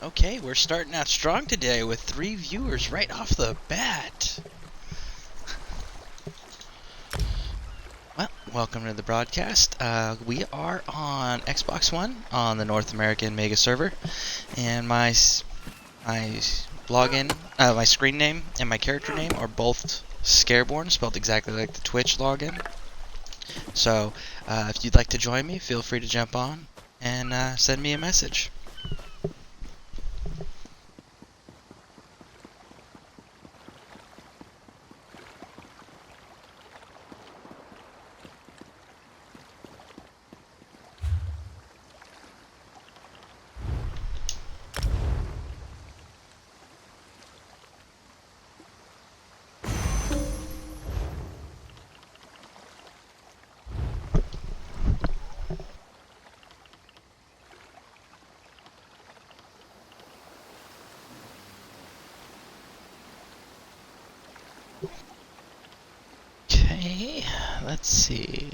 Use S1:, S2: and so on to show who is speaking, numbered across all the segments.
S1: Okay, we're starting out strong today with 3 viewers right off the bat. Well, welcome to the broadcast. We are on Xbox One on the North American Mega server, and my login, my screen name and my character name are both Scareborn, spelled exactly like the Twitch login. So, if you'd like to join me, feel free to jump on and send me a message. Okay, let's see.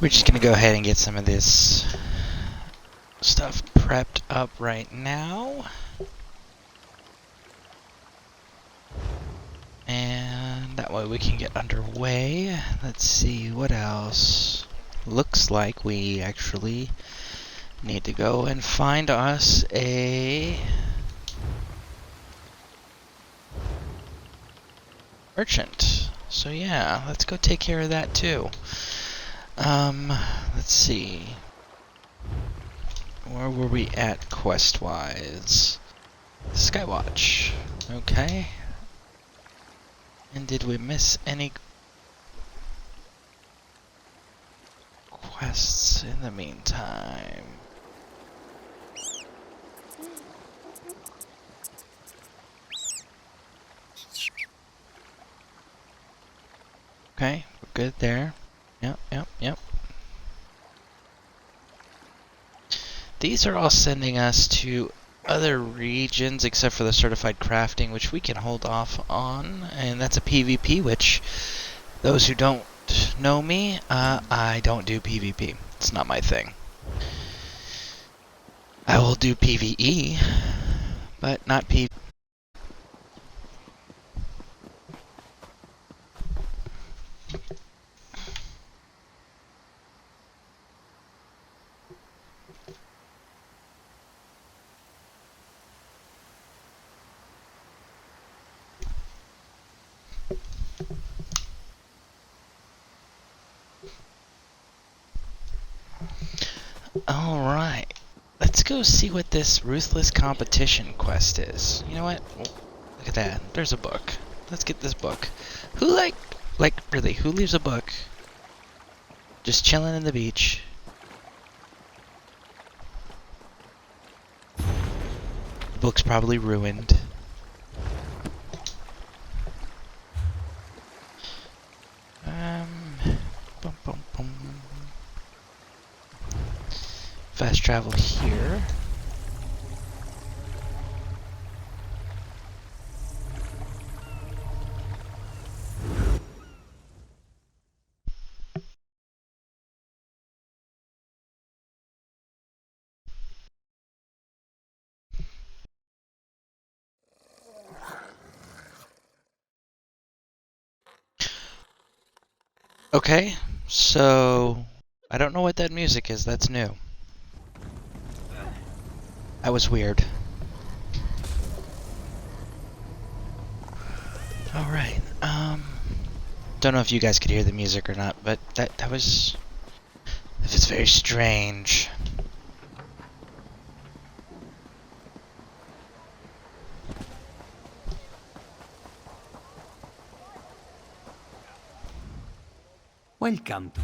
S1: We're just gonna go ahead and get some of this stuff prepped up right now. And that way we can get underway. Let's see what else. Looks like we actually need to go and find us a merchant. So yeah, let's go take care of that too. Let's see. Where were we at quest-wise? Skywatch. Okay. And did we miss any quests in the meantime? Okay, we're good there. Yep. These are all sending us to other regions except for the certified crafting, which we can hold off on. And that's a PvP, which those who don't know me, I don't do PvP. It's not my thing. I will do PvE, but not PvP. Alright, let's go see what this Ruthless competition quest is. You know what? Look at that. There's a book. Let's get this book. Who really, who leaves a book just chilling in the beach? The book's probably ruined. Bum. Fast travel here. Okay, so I don't know what that music is. That's new. That was weird. Alright, don't know if you guys could hear the music or not, but that was... It's very strange.
S2: Welcome to...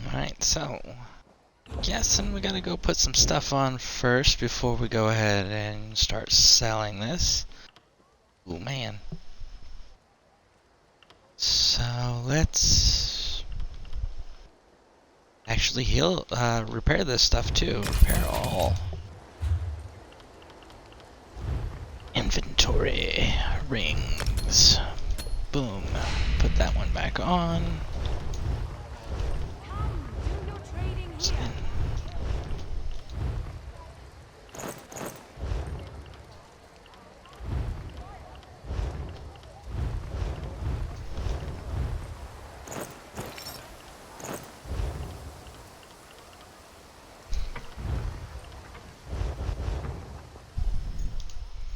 S1: Alright, so... Guessing we gotta go put some stuff on first before we go ahead and start selling this. Ooh, man. So, let's... actually repair this stuff too. Repair all. Inventory. Rings. Boom. Put that one back on.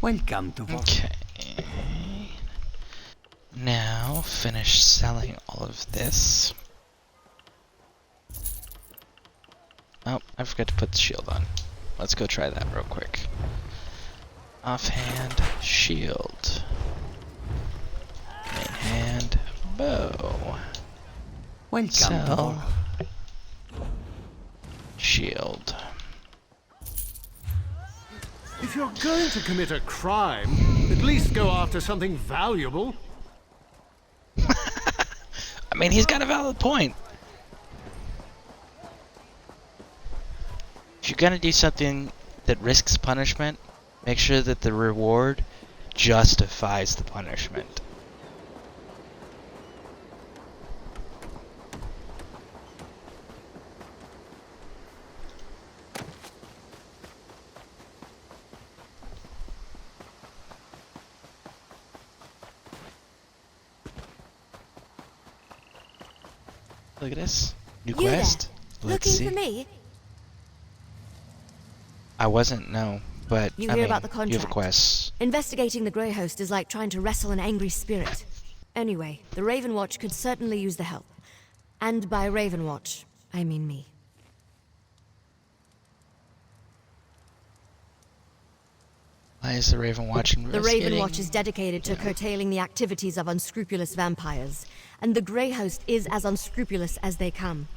S2: Welcome to...
S1: Okay. Now, finish selling all of this. Oh, I forgot to put the shield on. Let's go try that real quick. Offhand, shield. Main hand, bow.
S2: Welcome
S1: Sell. Shield.
S3: If you're going to commit a crime, at least go after something valuable.
S1: I mean, he's got a valid point. If you're gonna do something that risks punishment, make sure that the reward justifies the punishment. Look at this. New quest. Let's
S4: Looking
S1: see.
S4: for me?
S1: I wasn't, no. But,
S4: You
S1: I
S4: hear
S1: mean,
S4: about the
S1: you have a
S4: contract?
S1: quest.
S4: Investigating the Grey Host is like trying to wrestle an angry spirit. Anyway, the Raven Watch could certainly use the help. And by Raven Watch, I mean me.
S1: Why is the Raven Watch
S4: The
S1: investigating?
S4: Raven Watch is dedicated to curtailing the activities of unscrupulous vampires, and the Grey Host is as unscrupulous as they come.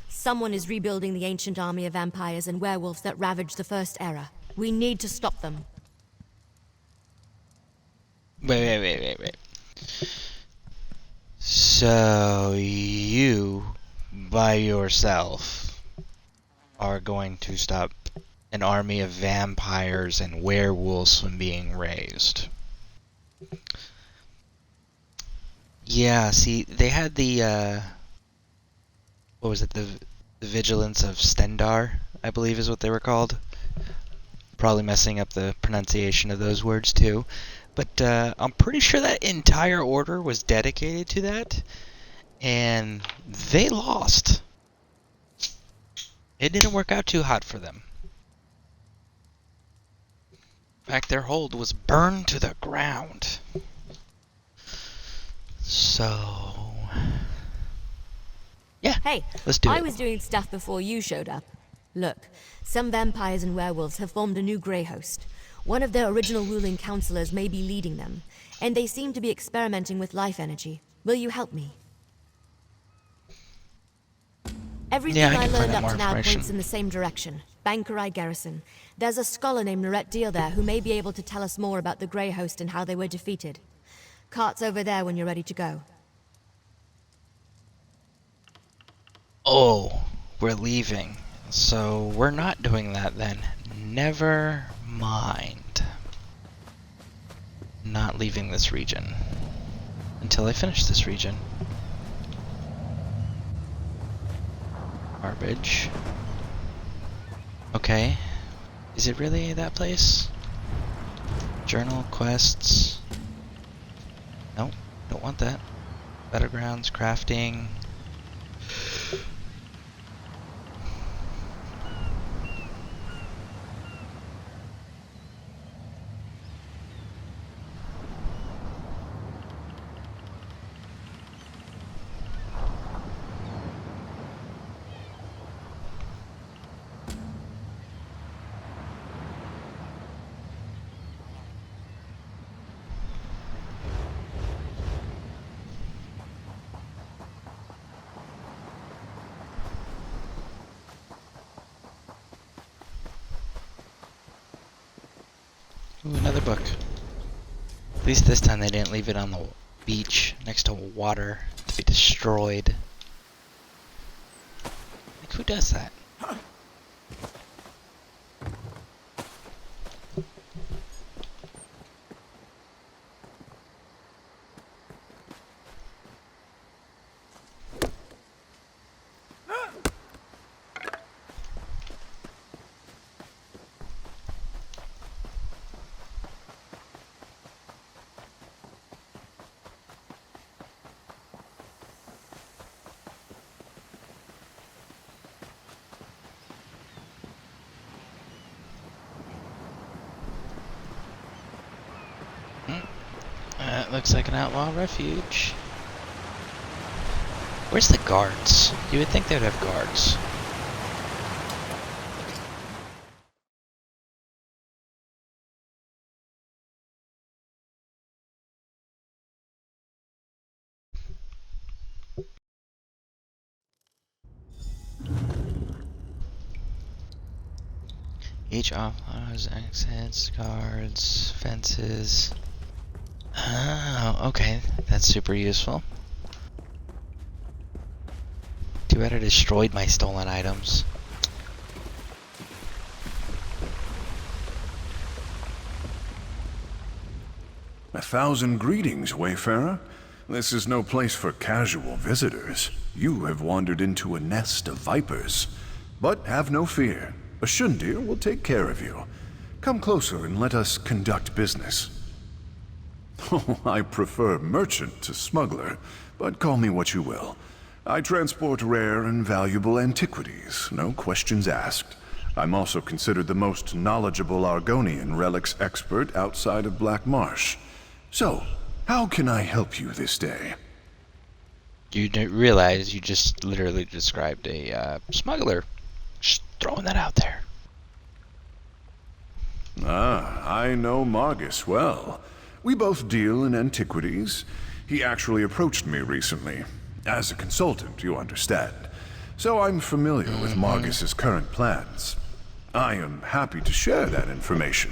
S4: Someone is rebuilding the ancient army of vampires and werewolves that ravaged the First Era. We need to stop them.
S1: Wait. So, you, by yourself, are going to stop an army of vampires and werewolves from being raised. Yeah, see, they had the, what was it, the Vigilance of Stendar, I believe is what they were called. Probably messing up the pronunciation of those words too. But I'm pretty sure that entire order was dedicated to that, and they lost. It didn't work out too hot for them. In fact, their hold was burned to the ground. So... yeah,
S4: Hey,
S1: let's do
S4: I
S1: it.
S4: was doing stuff before you showed up. Look, some vampires and werewolves have formed a new Grey Host. One of their original ruling counselors may be leading them, and they seem to be experimenting with life energy. Will you help me? Everything
S1: Yeah, I
S4: I
S1: can find
S4: learned
S1: out
S4: up
S1: more
S4: to now
S1: information.
S4: points in the same direction. Bankerai Garrison. There's a scholar named Norette Deal there who may be able to tell us more about the Grey Host and how they were defeated. Cart's over there when you're ready to go.
S1: Oh, we're leaving. So we're not doing that then. Never mind. Not leaving this region. Until I finish this region. Garbage. Okay. Is it really that place? Journal, quests. Nope, don't want that. Battlegrounds, crafting. Ooh, another book. At least this time they didn't leave it on the beach next to water to be destroyed. Like, who does that? Looks like an outlaw refuge. Where's the guards? You would think they'd have guards. Each outlaws, exits, guards, fences. Oh, okay. That's super useful. Too bad I destroyed my stolen items.
S5: A thousand greetings, Wayfarer. This is no place for casual visitors. You have wandered into a nest of vipers. But have no fear. A Shundir will take care of you. Come closer and let us conduct business. Oh, I prefer merchant to smuggler, but call me what you will. I transport rare and valuable antiquities, no questions asked. I'm also considered the most knowledgeable Argonian relics expert outside of Black Marsh. So, how can I help you this day?
S1: You didn't realize you just literally described a smuggler. Just throwing that out there.
S5: Ah, I know Margus well. We both deal in antiquities. He actually approached me recently. As a consultant, you understand. So I'm familiar with Margus's current plans. I am happy to share that information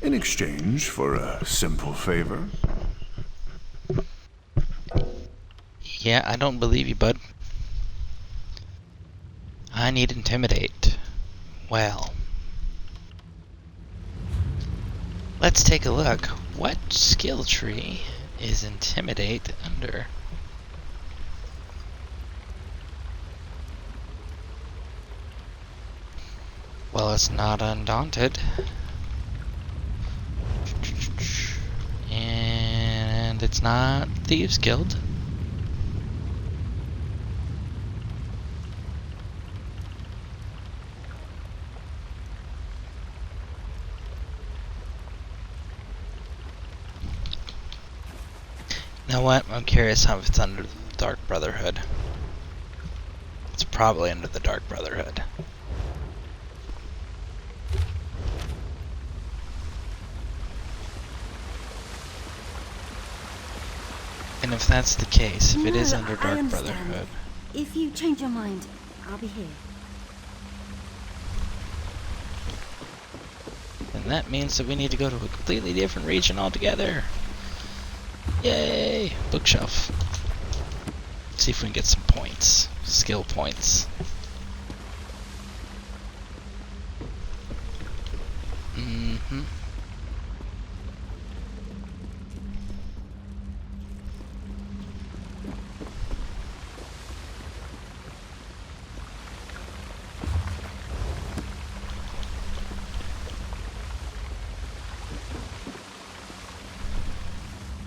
S5: in exchange for a simple favor.
S1: Yeah, I don't believe you, bud. I need intimidate. Well. Let's take a look. What skill tree is intimidate under? Well, it's not undaunted. And it's not Thieves Guild. You know what? I'm curious how if it's under the Dark Brotherhood. It's probably under the Dark Brotherhood. And if that's the case, if it is under Dark Brotherhood...
S6: If you change your mind, I'll be here.
S1: And that means that we need to go to a completely different region altogether. Yay! Bookshelf. See if we can get some points. Skill points. Mm-hmm.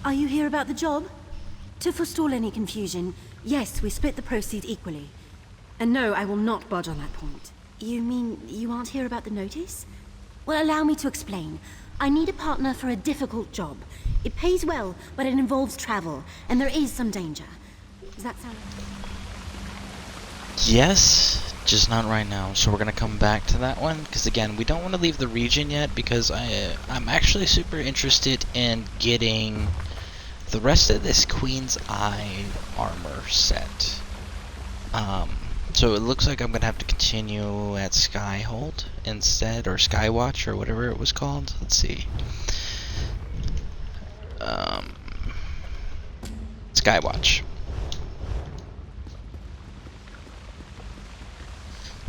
S6: Are you here about the job? To forestall any confusion, yes, we split the proceeds equally. And no, I will not budge on that point. You mean you aren't here about the notice? Well, allow me to explain. I need a partner for a difficult job. It pays well, but it involves travel, and there is some danger. Does that sound...
S1: Yes, just not right now. So we're gonna come back to that one because again, we don't want to leave the region yet because I'm actually super interested in getting the rest of this Queen's Eye armor set. So it looks like I'm gonna have to continue at Skyhold instead, or Skywatch, or whatever it was called. Let's see. Skywatch.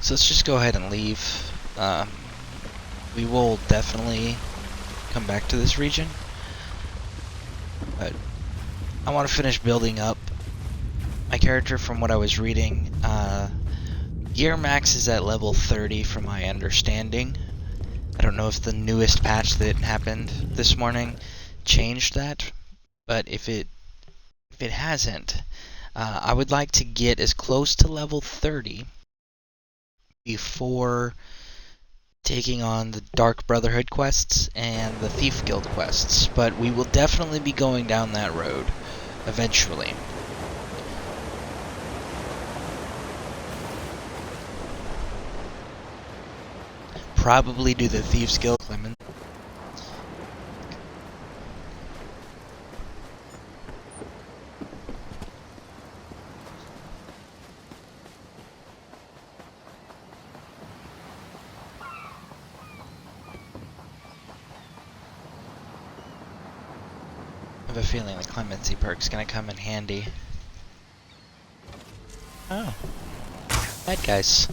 S1: So let's just go ahead and leave. We will definitely come back to this region, but I want to finish building up my character. From what I was reading, gear max is at level 30 from my understanding. I don't know if the newest patch that happened this morning changed that, but if it hasn't, I would like to get as close to level 30 before taking on the Dark Brotherhood quests and the Thief Guild quests, but we will definitely be going down that road eventually. Probably do the Thieves Guild Clement. I have a feeling the clemency perk's gonna come in handy. Oh. Bad guys.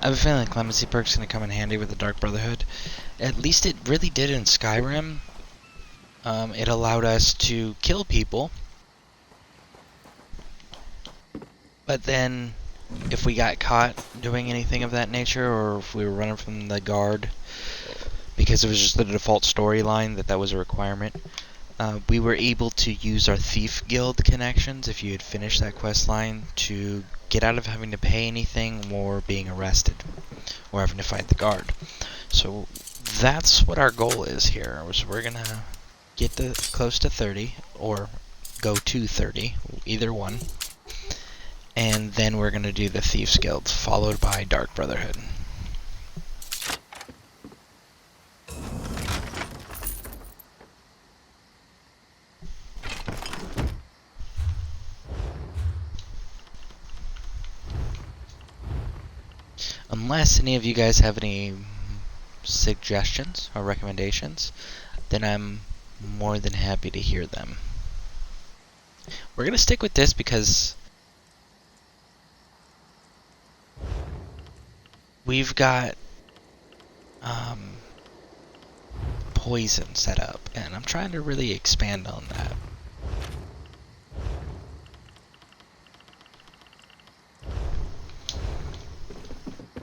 S1: I have a feeling the clemency perk's gonna come in handy with the Dark Brotherhood. At least it really did in Skyrim. It allowed us to kill people, but then if we got caught doing anything of that nature, or if we were running from the guard, because it was just the default storyline that was a requirement, we were able to use our Thief Guild connections, if you had finished that quest line, to get out of having to pay anything or being arrested or having to fight the guard. So that's what our goal is here. So we're gonna get to close to 30 or go to 30, either one, and then we're gonna do the Thieves Guild followed by Dark Brotherhood. Unless any of you guys have any suggestions or recommendations, then I'm more than happy to hear them. We're going to stick with this because we've got poison set up, and I'm trying to really expand on that.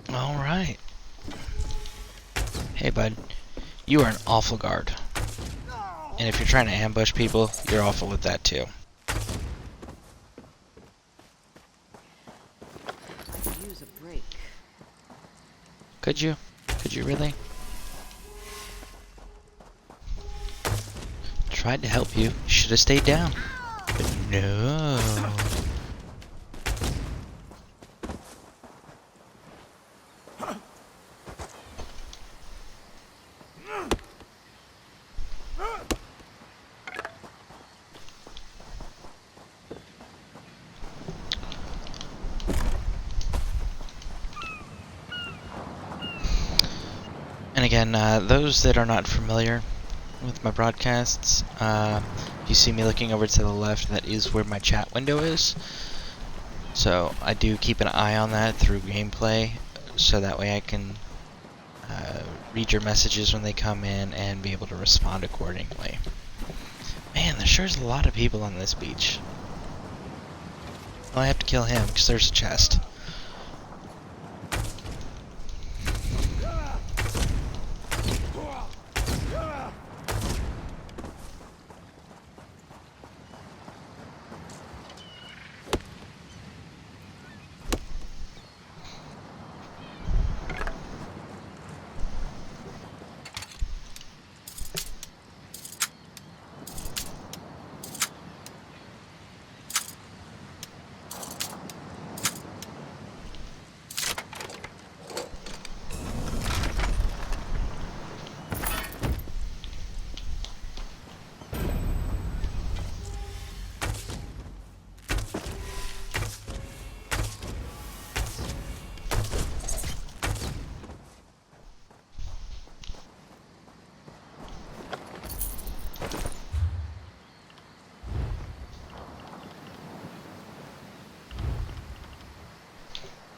S1: Alright. Hey bud, you are an awful guard. And if you're trying to ambush people, you're awful at that too.
S6: I could use a break.
S1: Could you? Could you really? Tried to help you. Should have stayed down. But no. And again, those that are not familiar with my broadcasts, if you see me looking over to the left, that is where my chat window is. So I do keep an eye on that through gameplay, so that way I can read your messages when they come in and be able to respond accordingly. Man, there sure is a lot of people on this beach. Well, I have to kill him because there's a chest.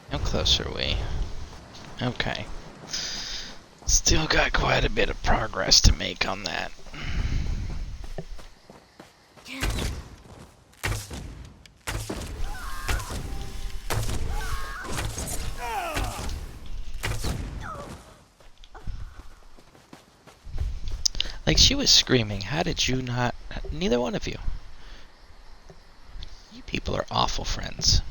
S1: How close are we? Okay. Still got quite a bit of progress to make on that. Like, she was screaming. How did you not... Neither one of you. You people are awful friends.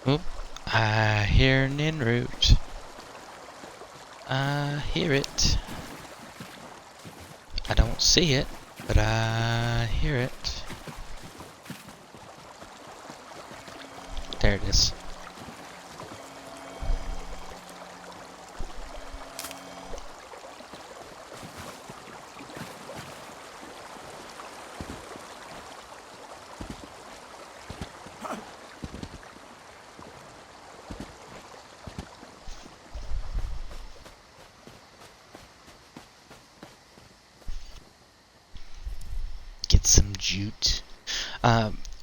S1: Oop. I hear an en route. I hear it. I don't see it, but I hear it. There it is. Get some jute.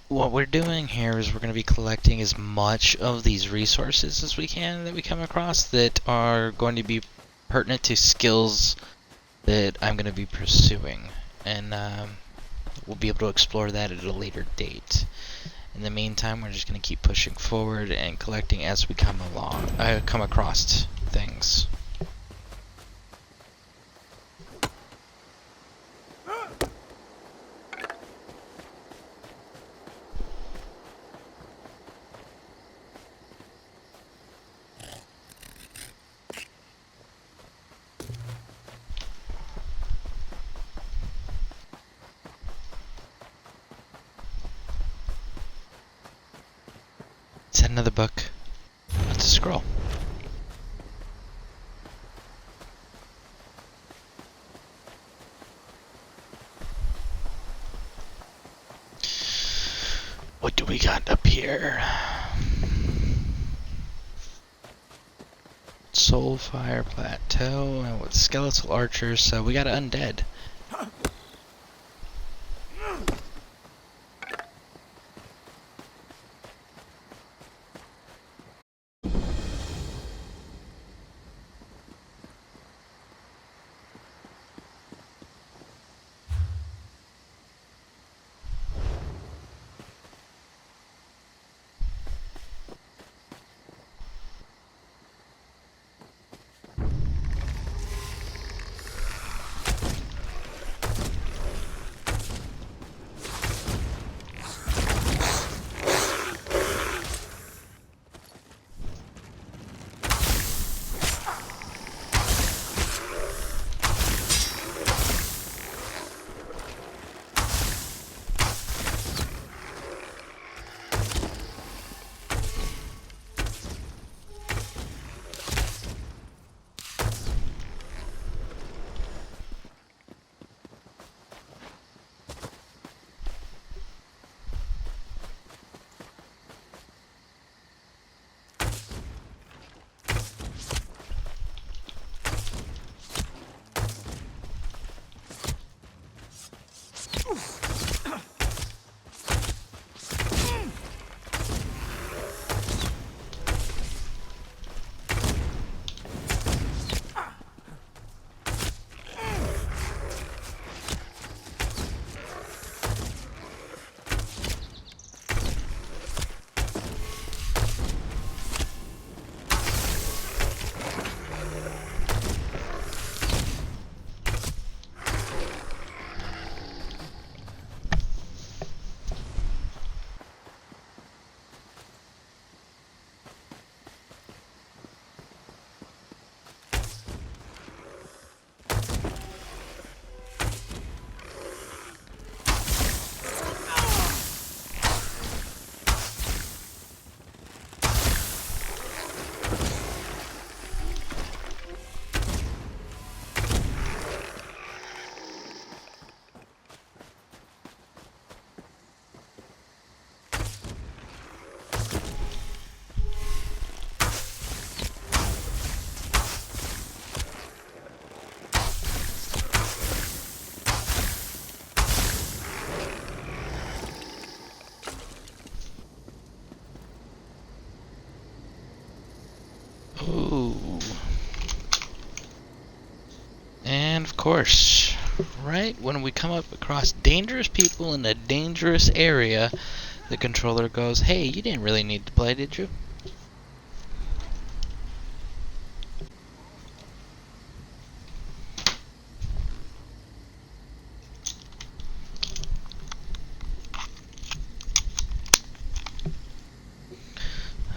S1: What we're doing here is we're going to be collecting as much of these resources as we can that we come across that are going to be pertinent to skills that I'm going to be pursuing. And we'll be able to explore that at a later date. In the meantime, we're just going to keep pushing forward and collecting as we come across things. Is that another book? That's a scroll. got up here? Soulfire Plateau and with skeletal archers, so we got undead. Ooh. And of course, right when we come up across dangerous people in a dangerous area, the controller goes, "Hey, you didn't really need to play, did you?"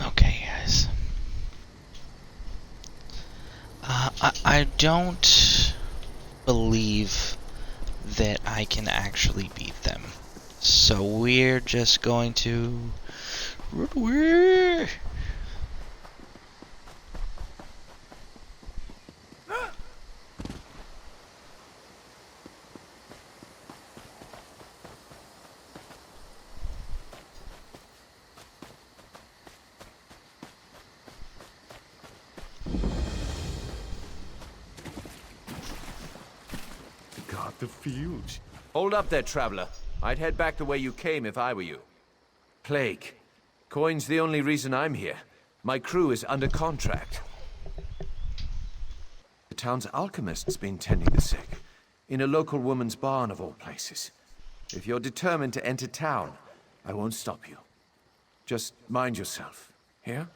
S1: Okay, guys. I don't believe that I can actually beat them. So we're just going to run away.
S3: Got the fuse.
S7: Hold up there, traveler. I'd head back the way you came if I were you. Plague. Coin's the only reason I'm here. My crew is under contract. The town's alchemist's been tending the sick. In a local woman's barn, of all places. If you're determined to enter town, I won't stop you. Just mind yourself. Here?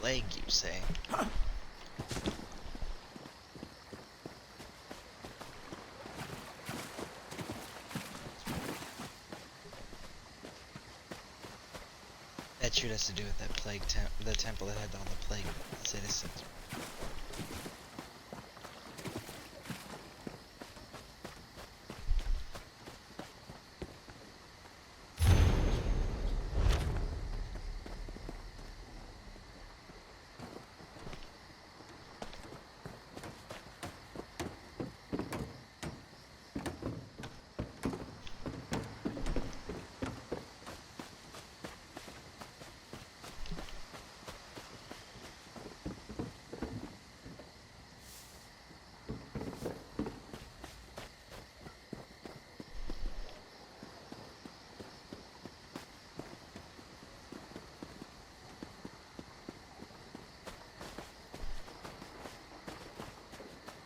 S1: Plague, you say? That sure has to do with that plague the temple that had all the plague citizens.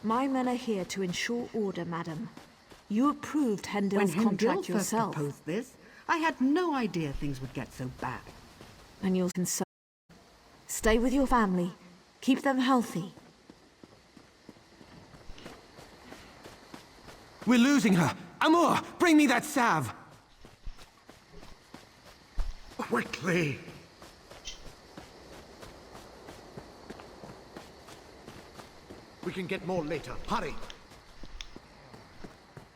S8: My men are here to ensure order, madam. You approved
S2: When
S8: Hendel's
S2: Hendel
S8: contract
S2: first
S8: yourself,
S2: proposed this, I had no idea things would get so bad.
S8: and you'll consult. Stay with your family. Keep them healthy.
S9: We're losing her! Amor, bring me that salve!
S3: Quickly! We can get more later. Hurry!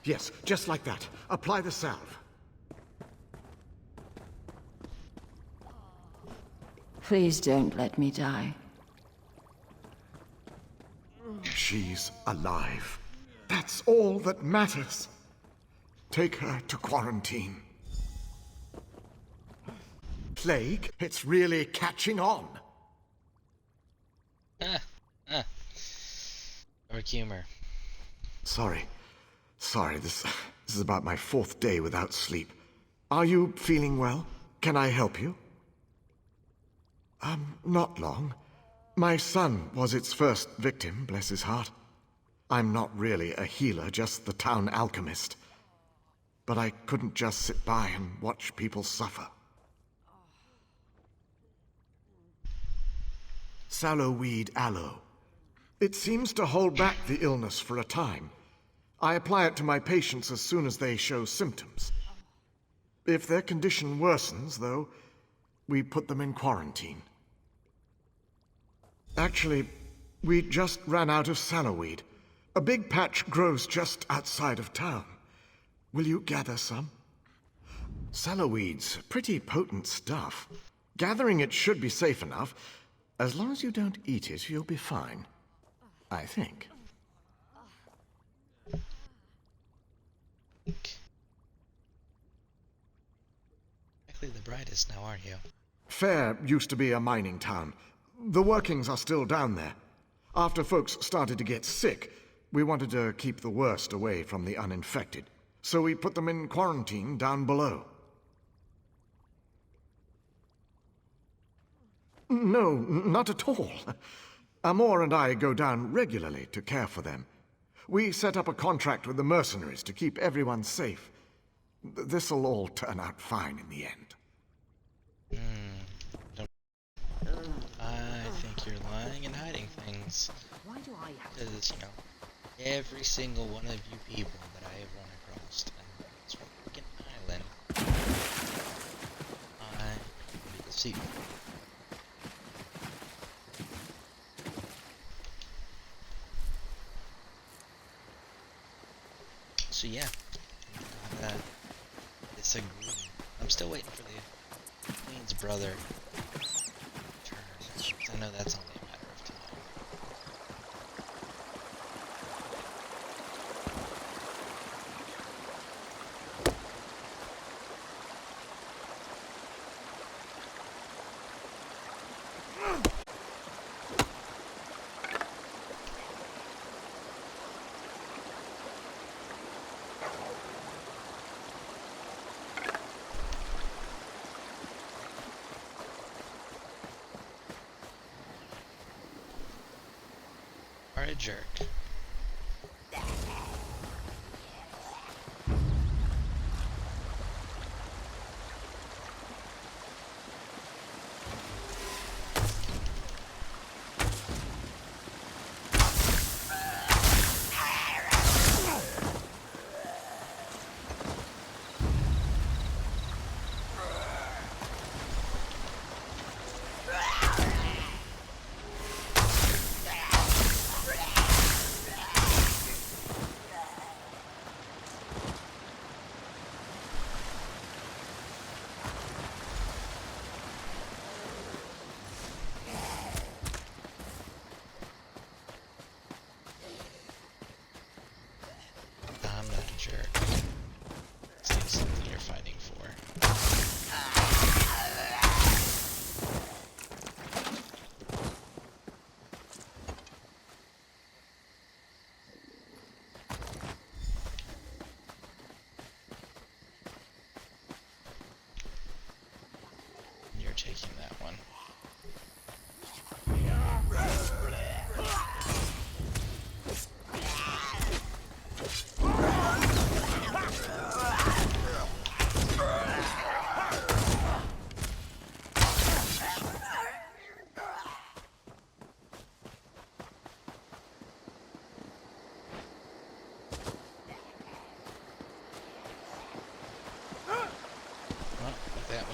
S3: Yes, just like that. Apply the salve.
S10: Please don't let me die.
S3: She's alive. That's all that matters. Take her to quarantine. Plague? It's really catching on.
S1: Dark humor.
S3: Sorry, this is about my 4th day without sleep. Are you feeling well? Can I help you? Not long. My son was its first victim, bless his heart. I'm not really a healer, just the town alchemist. But I couldn't just sit by and watch people suffer. Sallowweed aloe. It seems to hold back the illness for a time. I apply it to my patients as soon as they show symptoms. If their condition worsens, though, we put them in quarantine. Actually, we just ran out of sallowweed. A big patch grows just outside of town. Will you gather some? Sallowweed's pretty potent stuff. Gathering it should be safe enough. As long as you don't eat it, you'll be fine. I think.
S1: Exactly the brightest now, aren't you?
S3: Fair used to be a mining town. The workings are still down there. After folks started to get sick, we wanted to keep the worst away from the uninfected. So we put them in quarantine down below. No, not at all. Amor and I go down regularly to care for them. We set up a contract with the mercenaries to keep everyone safe. This'll all turn out fine in the end.
S1: I think you're lying and hiding things.
S2: Why do I have
S1: Because, every single one of you people that I have run across on this freaking island, I can be deceived. So yeah, I'm not disagreeing. I'm still waiting for the Queen's brother to return. I know that's only a matter of time. Are a jerk.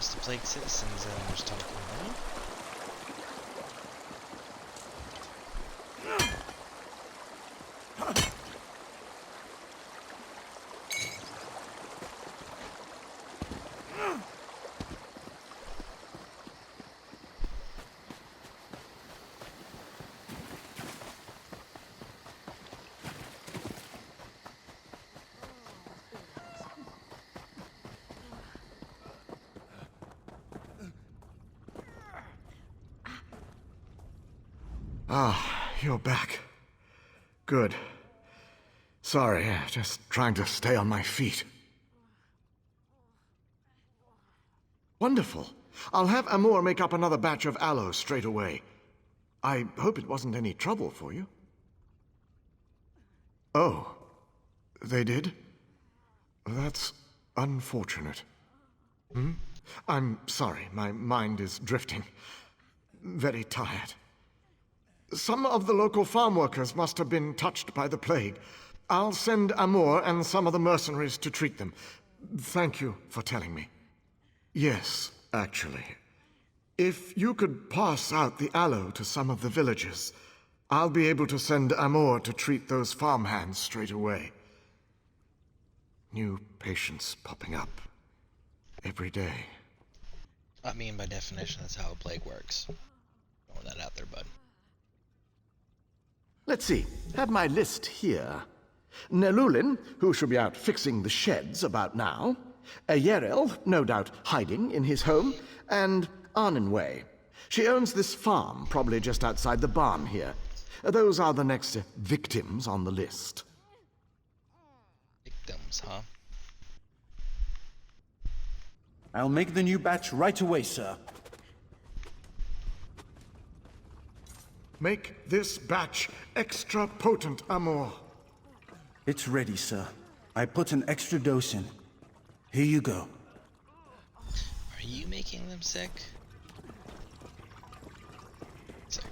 S1: was the plague citizens that I was talking about.
S3: Ah, you're back. Good. Sorry, just trying to stay on my feet. Wonderful. I'll have Amor make up another batch of aloe straight away. I hope it wasn't any trouble for you. Oh, they did? That's unfortunate. I'm sorry, my mind is drifting. Very tired. Some of the local farm workers must have been touched by the plague. I'll send Amor and some of the mercenaries to treat them. Thank you for telling me. Yes, actually. If you could pass out the aloe to some of the villagers, I'll be able to send Amor to treat those farmhands straight away. New patients popping up every day.
S1: I mean, by definition, that's how a plague works. Throwing that out there, bud.
S11: Let's see. Have my list here. Nelulin, who should be out fixing the sheds about now. Yerel, no doubt hiding in his home. And Arnenway. She owns this farm, probably just outside the barn here. Those are the next victims on the list.
S1: Victims, huh?
S9: I'll make the new batch right away, sir.
S3: Make this batch extra potent, Amor.
S9: It's ready, sir. I put an extra dose in. Here you go.
S1: Are you making them sick? Sick.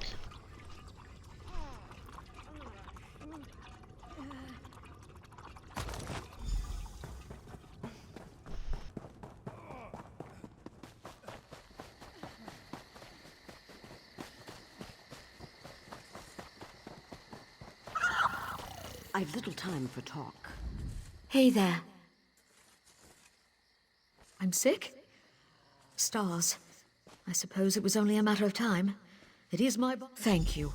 S2: I've little time for talk.
S4: Hey there. I'm sick? Stars. I suppose it was only a matter of time. It is my Thank you.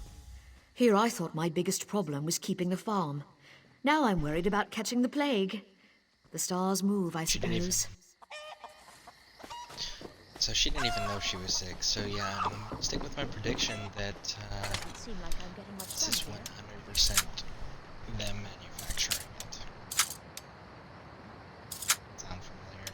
S4: Here I thought my biggest problem was keeping the farm. Now I'm worried about catching the plague. The stars move, I suppose.
S1: So she didn't even know she was sick. So yeah, stick with my prediction that this is 100% them manufacturing it. Sound familiar?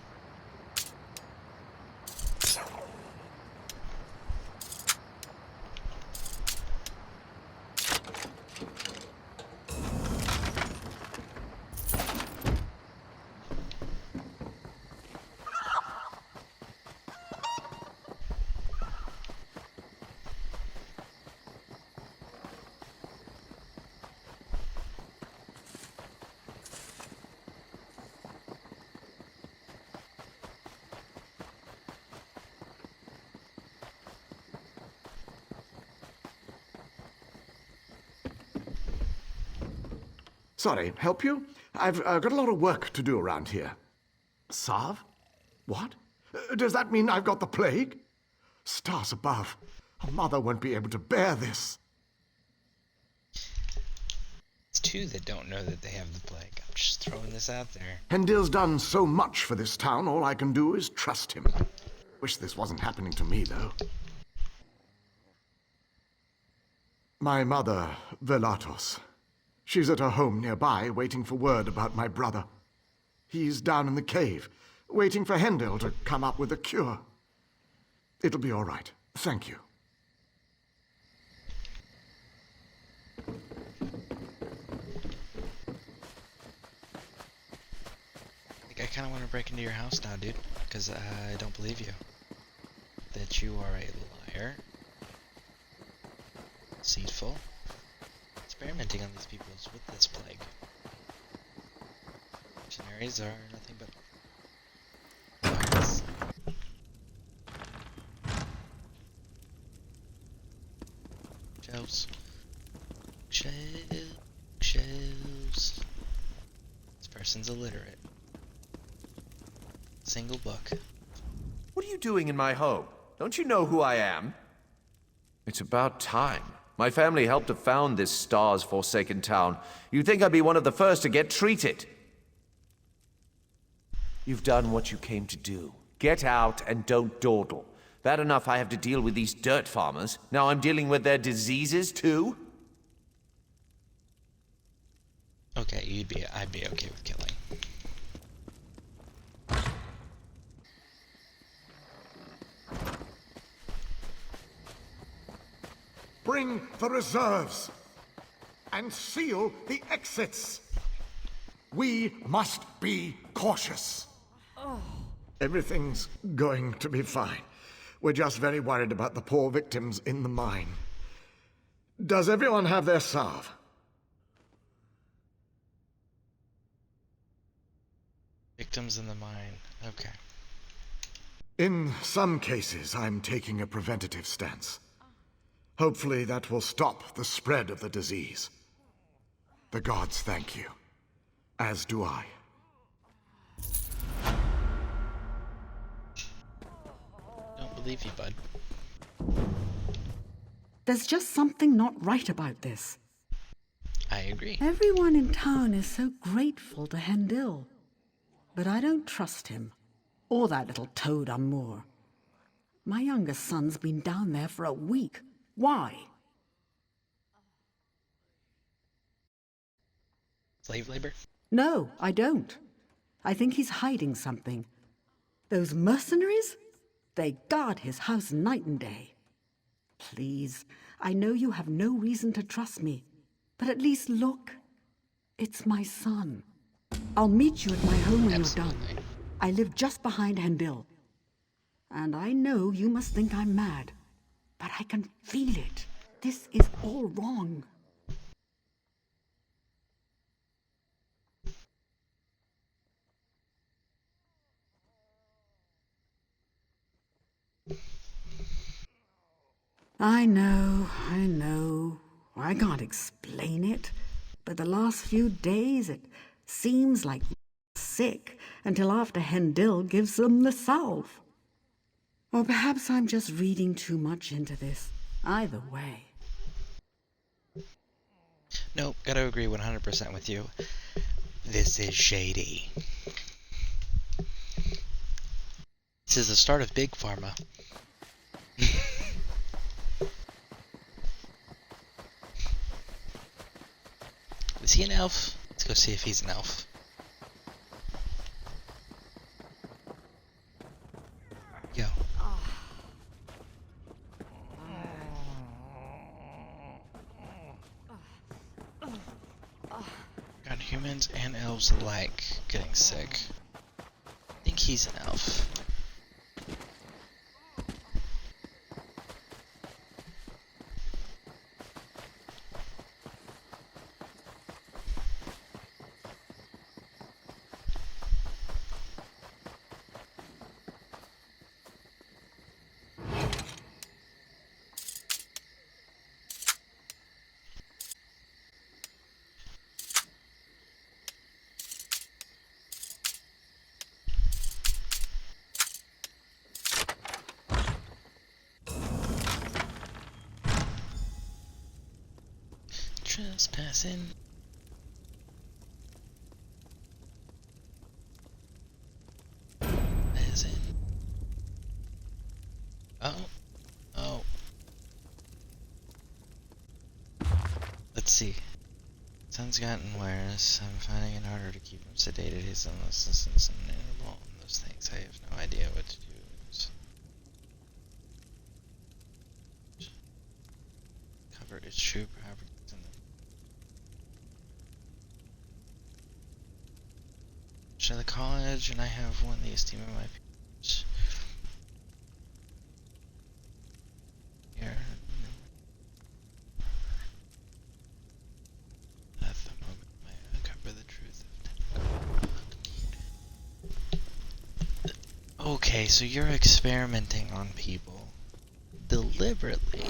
S3: Sorry, help you? I've got a lot of work to do around here. Sarv? What? Does that mean I've got the plague? Stars above. A mother won't be able to bear this.
S1: It's two that don't know that they have the plague. I'm just throwing this out there.
S3: Hendil's done so much for this town, all I can do is trust him. Wish this wasn't happening to me, though. My mother, Velatos. She's at her home nearby, waiting for word about my brother. He's down in the cave, waiting for Hendil to come up with a cure. It'll be all right. Thank you.
S1: I kind of want to break into your house now, dude, because I don't believe you. That you are a liar. Deceitful. Experimenting on these people with this plague. Missionaries are nothing but liars. Shelves. Shelves. This person's illiterate. Single book.
S7: What are you doing in my home? Don't you know who I am? It's about time. My family helped to found this stars-forsaken town. You'd think I'd be one of the first to get treated. You've done what you came to do. Get out and don't dawdle. Bad enough I have to deal with these dirt farmers. Now I'm dealing with their diseases, too?
S1: Okay, I'd be okay with killing.
S3: Bring the reserves and seal the exits. We must be cautious. Everything's going to be fine. We're just very worried about the poor victims in the mine. Does everyone have their salve?
S1: Victims in the mine. Okay.
S3: In some cases, I'm taking a preventative stance. Hopefully that will stop the spread of the disease. The gods thank you, as do I.
S1: Don't believe you, bud.
S2: There's just something not right about this.
S1: I agree.
S2: Everyone in town is so grateful to Hendil. But I don't trust him, or that little toad Amour. My youngest son's been down there for a week. Why?
S1: Slave labor?
S2: No, I don't. I think he's hiding something. Those mercenaries? They guard his house night and day. Please, I know you have no reason to trust me, but at least look. It's my son. I'll meet you at my home when
S1: Absolutely.
S2: you're done. I live just behind Hendil. And I know you must think I'm mad, but I can feel it. This is all wrong. I know. I can't explain it, but the last few days it seems like sick until after Hendil gives them the salve. Or perhaps I'm just reading too much into this. Either way.
S1: Nope, gotta agree 100% with you. This is shady. This is the start of Big Pharma. Is he an elf? Let's go see if he's an elf. Yo. Got humans and elves alike getting sick. I think he's an elf. Trespassing. As in. Oh. Let's see. Son's gotten worse. I'm finding it harder to keep him sedated. He's unless and all those things. I have no idea what to do. Cover its true properties in the to the college, and I have won the esteem of my peers. Here. At the moment, I uncover the truth of Okay, so you're experimenting on people deliberately.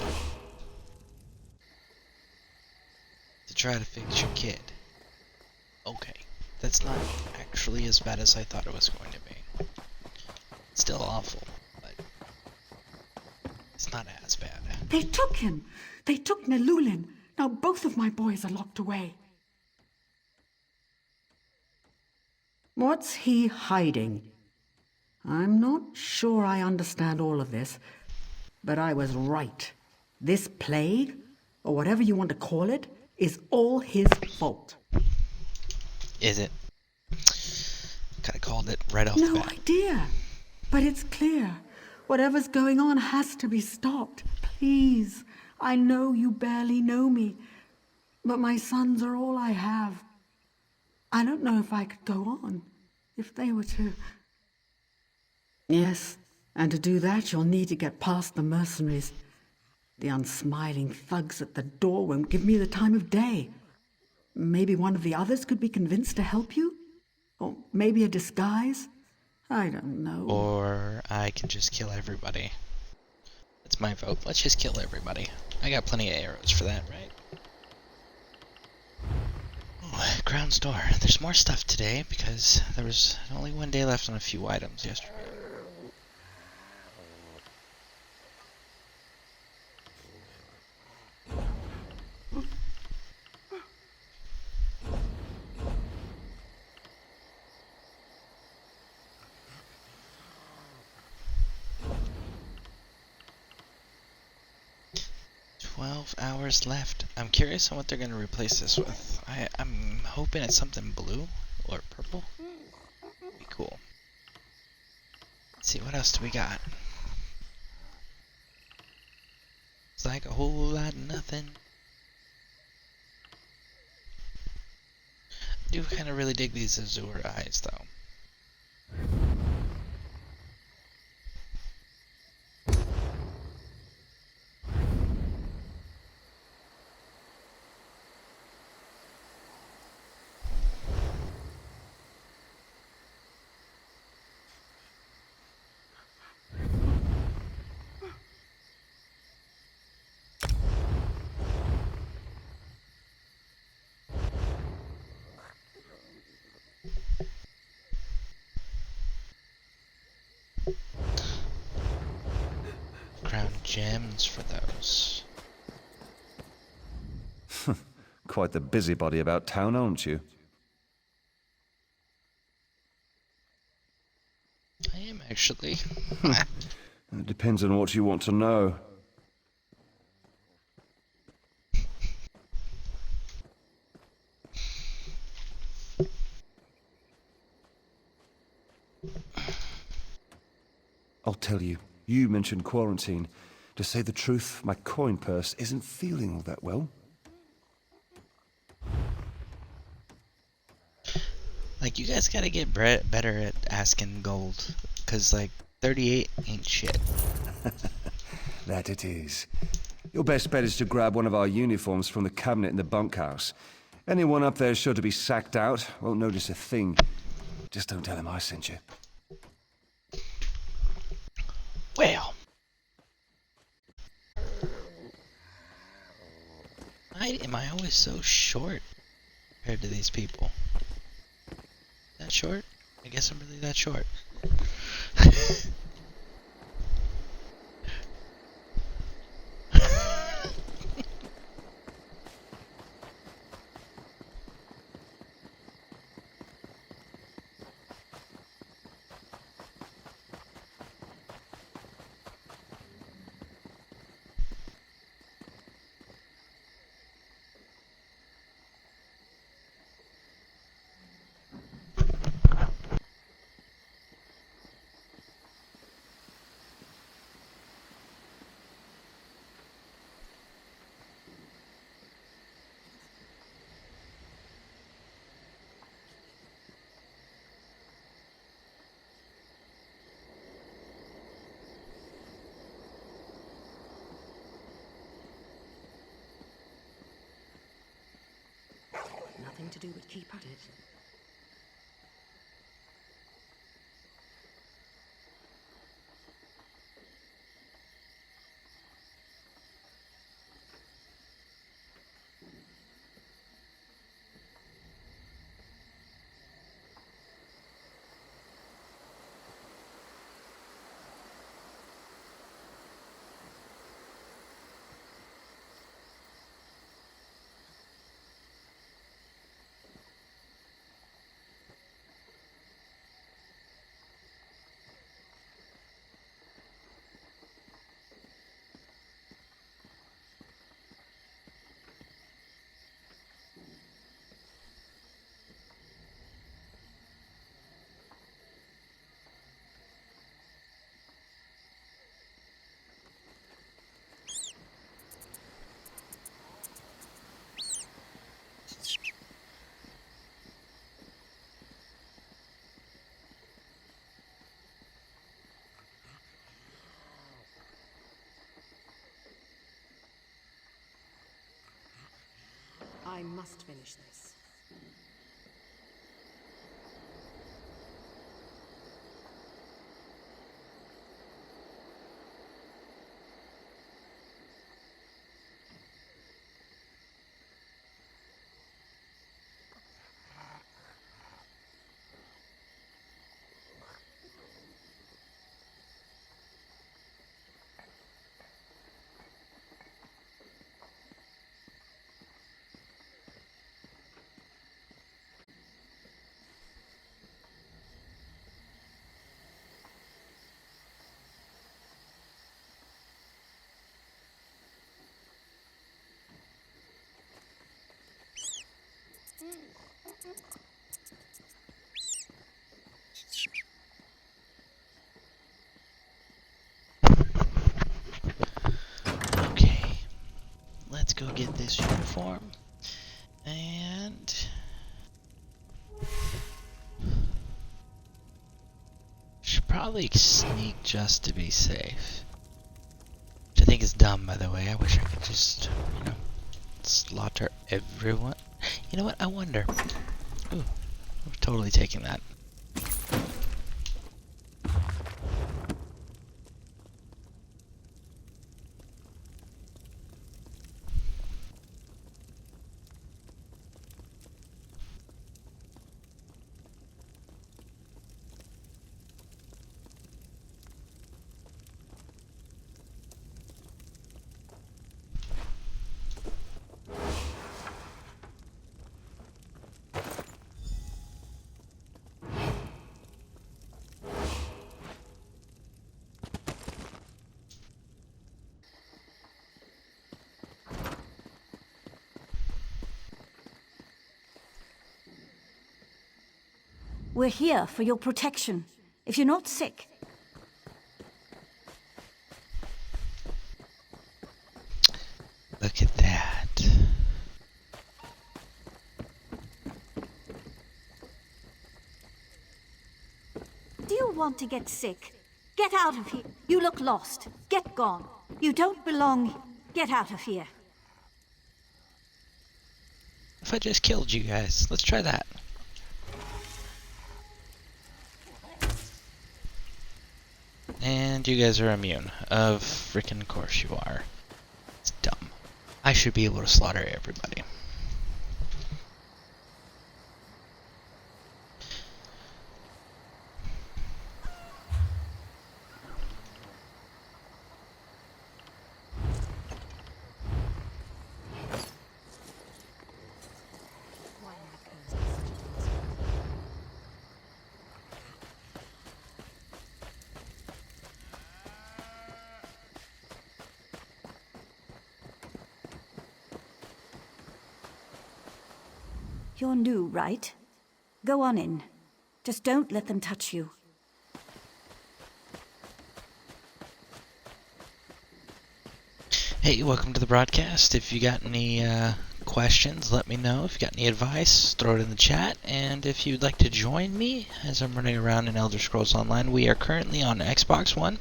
S1: to try to fix your kid. Okay, that's not actually as bad as I thought it was going to be. It's still awful, but it's not as bad.
S2: They took him. They took Nelulin. Now both of my boys are locked away. What's he hiding? I'm not sure I understand all of this, but I was right. This plague, or whatever you want to call it, is all his fault.
S1: Is it? Kinda called it right off the bat.
S2: No idea. But it's clear. Whatever's going on has to be stopped. Please. I know you barely know me, but my sons are all I have. I don't know if I could go on, if they were to... Yes, and to do that you'll need to get past the mercenaries. The unsmiling thugs at the door won't give me the time of day. Maybe one of the others could be convinced to help you? Or maybe a disguise? I don't know.
S1: Or I can just kill everybody. That's my vote. Let's just kill everybody. I got plenty of arrows for that, right? Oh, Crown Store. There's more stuff today because there was only one day left on a few items yesterday. 12 hours left. I'm curious on what they're going to replace this with. I'm hoping it's something blue or purple. Be cool. Let's see, what else do we got? It's like a whole lot of nothing. I do kind of really dig these azure eyes, though. Crown gems for those.
S7: Quite the busybody about town, aren't you?
S1: I am actually.
S7: It depends on what you want to know. I'll tell you. You mentioned quarantine. To say the truth, my coin purse isn't feeling all that well.
S1: Like, you guys gotta get better at asking gold. Cause, like, 38 ain't shit.
S7: That it is. Your best bet is to grab one of our uniforms from the cabinet in the bunkhouse. Anyone up there sure to be sacked out, won't notice a thing. Just don't tell him I sent you.
S1: Well. Why am I always so short compared to these people? That short? I guess I'm really that short.
S2: Nothing to do but keep at it.
S6: I must finish this.
S1: Okay, let's go get this uniform. And should probably sneak just to be safe. Which I think is dumb, by the way. I wish I could just, slaughter everyone. You know what? I wonder. Ooh, I'm totally taking that.
S8: We're here for your protection. If you're not sick.
S1: Look at that.
S8: Do you want to get sick? Get out of here. You look lost. Get gone. You don't belong. Get out of here.
S1: If I just killed you guys, let's try that. And you guys are immune. Of frickin' course you are. It's dumb. I should be able to slaughter everybody.
S8: You're new, right? Go on in. Just don't let them touch you.
S1: Hey, welcome to the broadcast. If you got any questions, let me know. If you got any advice, throw it in the chat. And if you'd like to join me as I'm running around in Elder Scrolls Online, we are currently on Xbox One,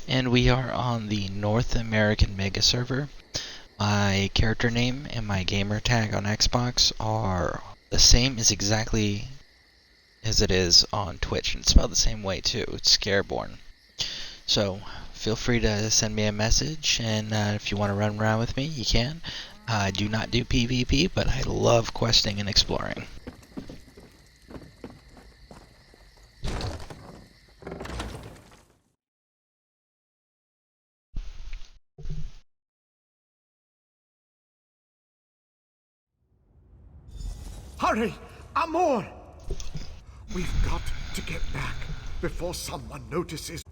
S1: and we are on the North American Mega Server. My character name and my gamer tag on Xbox are the same as exactly as it is on Twitch, and it's spelled the same way too. It's Scareborn. So feel free to send me a message, and if you want to run around with me, you can. I do not do PvP, but I love questing and exploring.
S3: Hurry! Amor! We've got to get back before someone notices.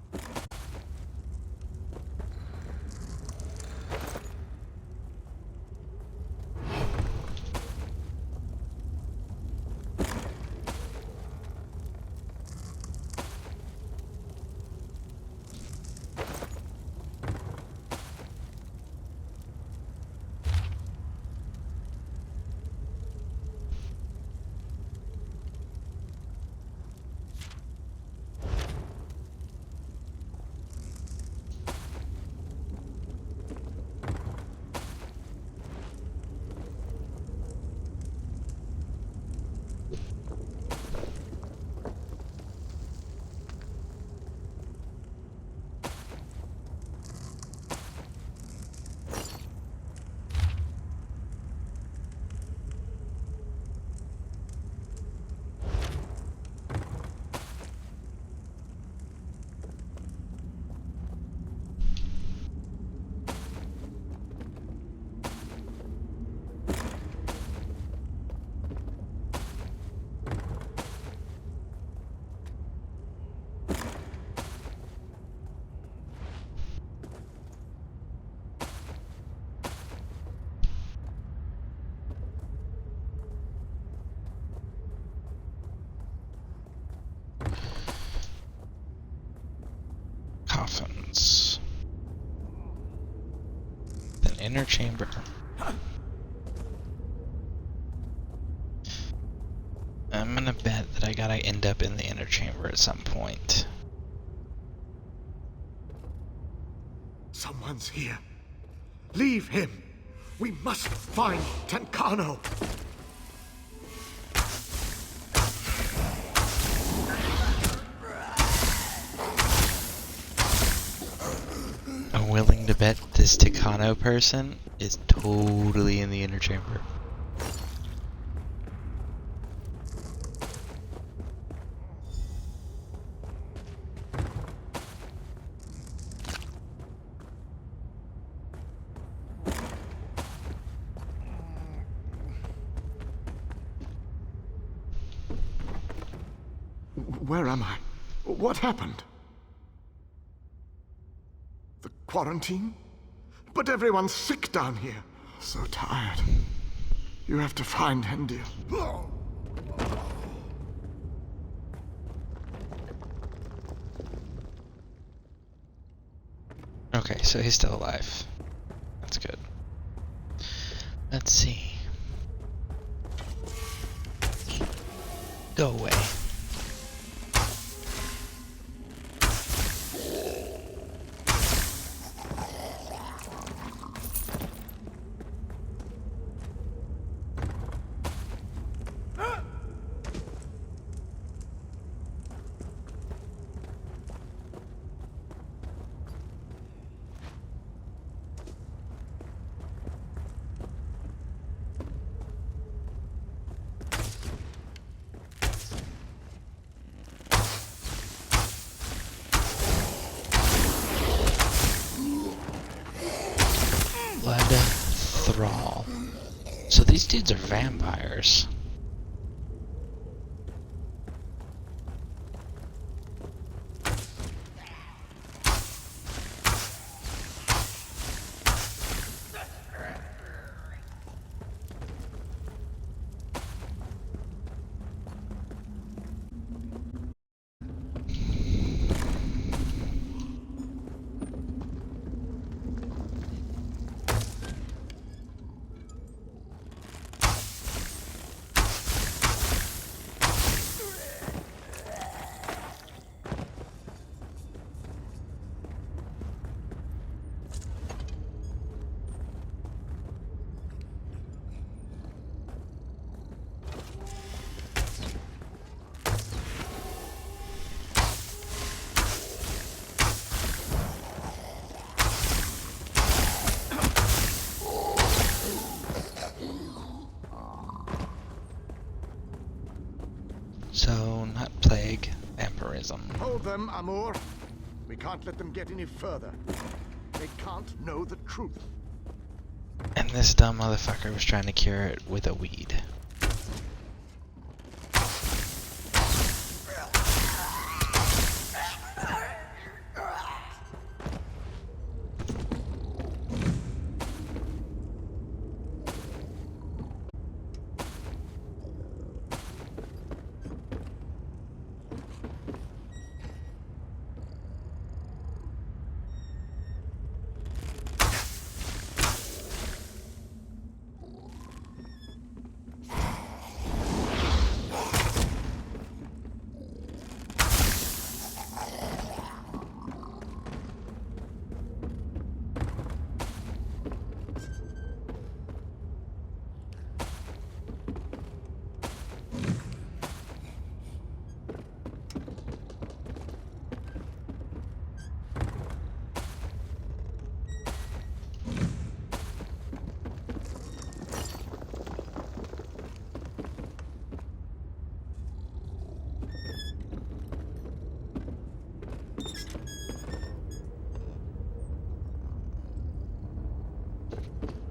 S1: inner chamber. I'm gonna bet that I gotta end up in the inner chamber at some point.
S3: Someone's here. Leave him. We must find Tenkano.
S1: I'm willing to bet this Tenkano person is totally in the inner chamber.
S3: Where am I? What happened? The quarantine? But everyone's sick down here. So tired. You have to find Hendir.
S1: Okay, so he's still alive. That's good. Let's see. Go away. Blood Thrall. So these dudes are vampires. So, not plague, vampirism.
S3: Hold them, Amor. We can't let them get any further. They can't know the truth.
S1: And this dumb motherfucker was trying to cure it with a weed.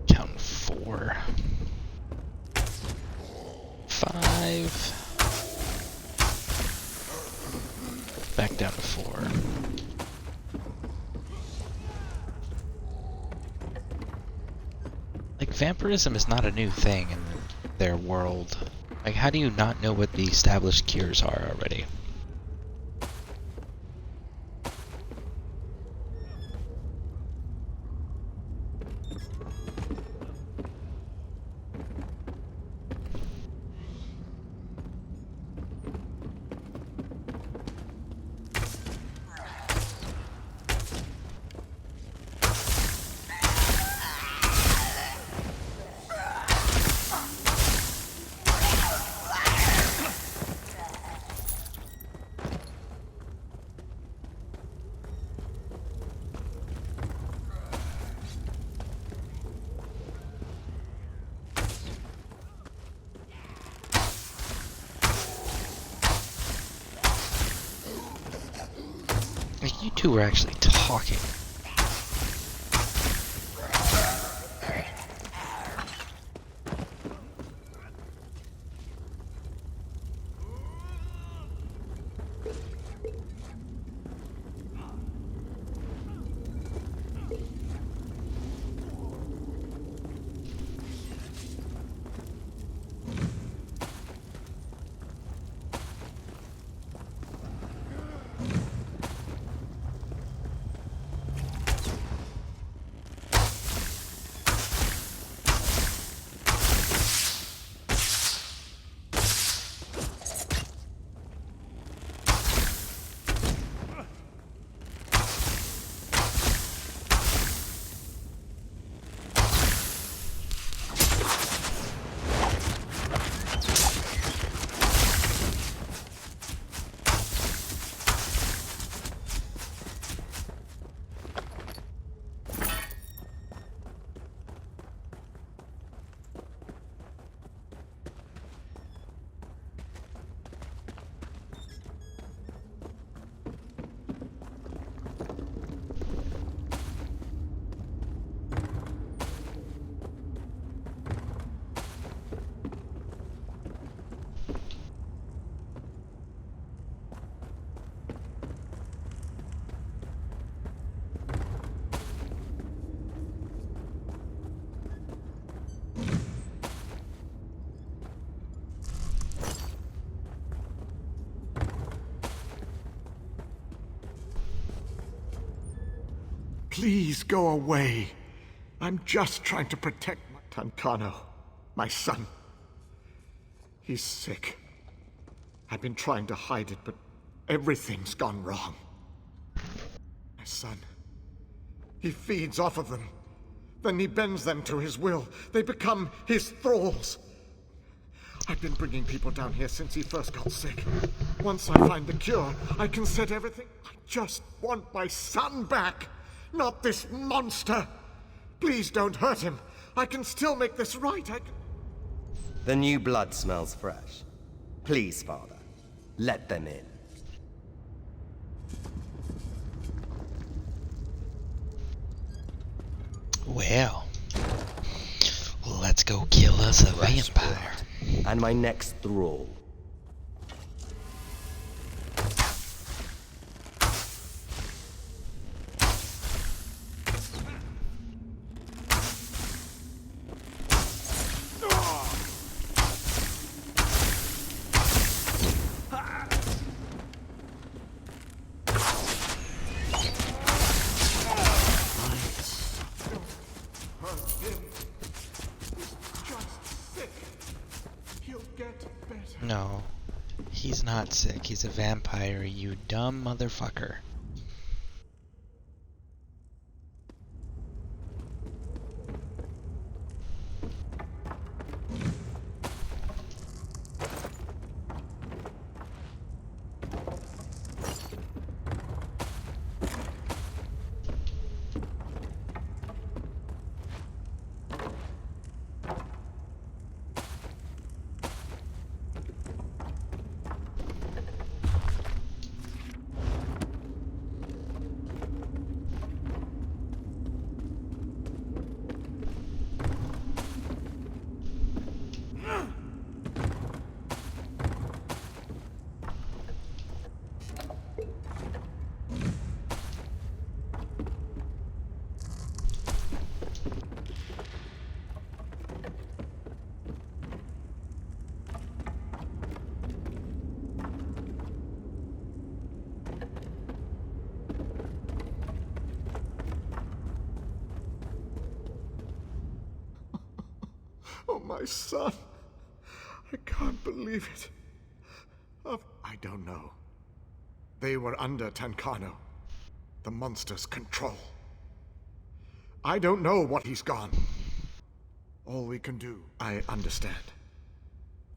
S1: Count 4. 5. Back down to 4. Like, vampirism is not a new thing in their world. Like, how do you not know what the established cures are already? You two were actually talking.
S3: Please go away. I'm just trying to protect Tancano, my son. He's sick. I've been trying to hide it, but everything's gone wrong. My son. He feeds off of them. Then he bends them to his will. They become his thralls. I've been bringing people down here since he first got sick. Once I find the cure, I can set everything. I just want my son back, not this monster. Please don't hurt him. I can still make this right.
S12: The new blood smells fresh. Please, Father, let them in.
S1: Well, let's go kill us a vampire.
S12: And my next thrall.
S1: No, he's not sick. He's a vampire, you dumb motherfucker.
S3: Oh, my son. I can't believe it. I don't know. They were under Tancano, the monster's control. I don't know what he's gone. All we can do, I understand.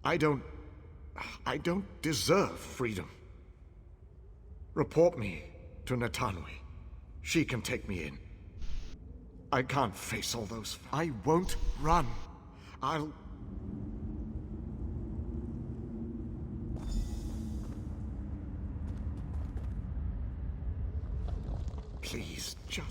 S3: I don't deserve freedom. Report me to Natanui. She can take me in. I can't face all those. I won't run. I'll... Please, just...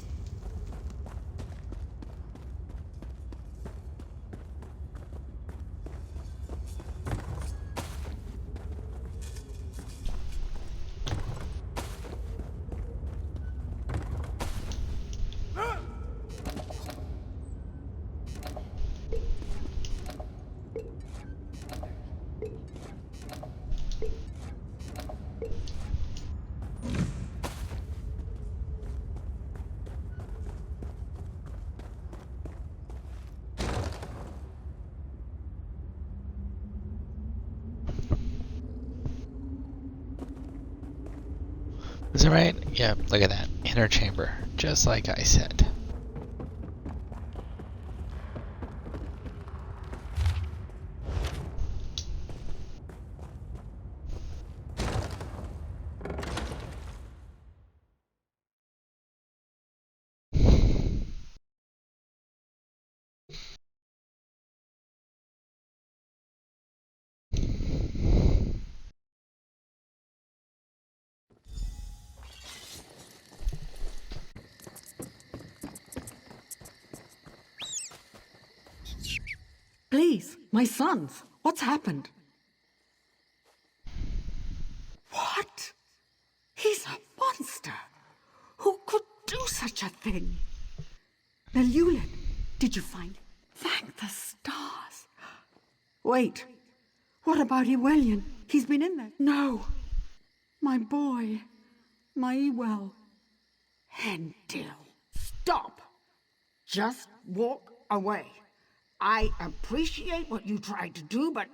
S1: Is it right? Yeah, look at that. Inner chamber, just like I said.
S2: Please, my sons, what's happened? What? He's a monster. Who could do such a thing? Nelulin, did you find him? Thank the stars. Wait, what about Ewellian? He's been in there. No, my boy, my Ewell. Hendil, stop. Just walk away. I appreciate what you tried to do, but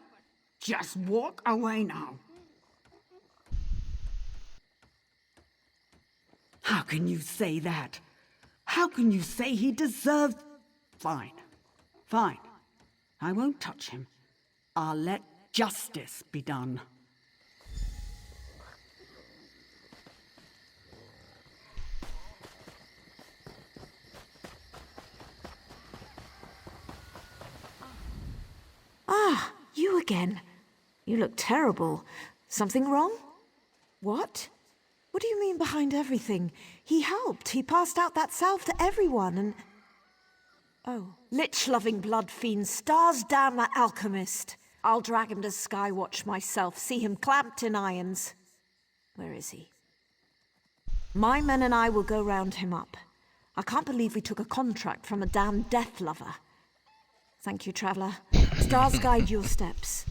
S2: just walk away now. How can you say that? How can you say he deserves... Fine. Fine. I won't touch him. I'll let justice be done.
S8: Ah, you again. You look terrible. Something wrong?
S13: What? What do you mean behind everything? He helped. He passed out that salve to everyone and... Oh. Lich-loving blood fiend, stars damn that alchemist. I'll drag him to Skywatch myself, see him clamped in irons. Where is he? My men and I will go round him up. I can't believe we took a contract from a damn death lover. Thank you, Traveller. Stars guide your steps.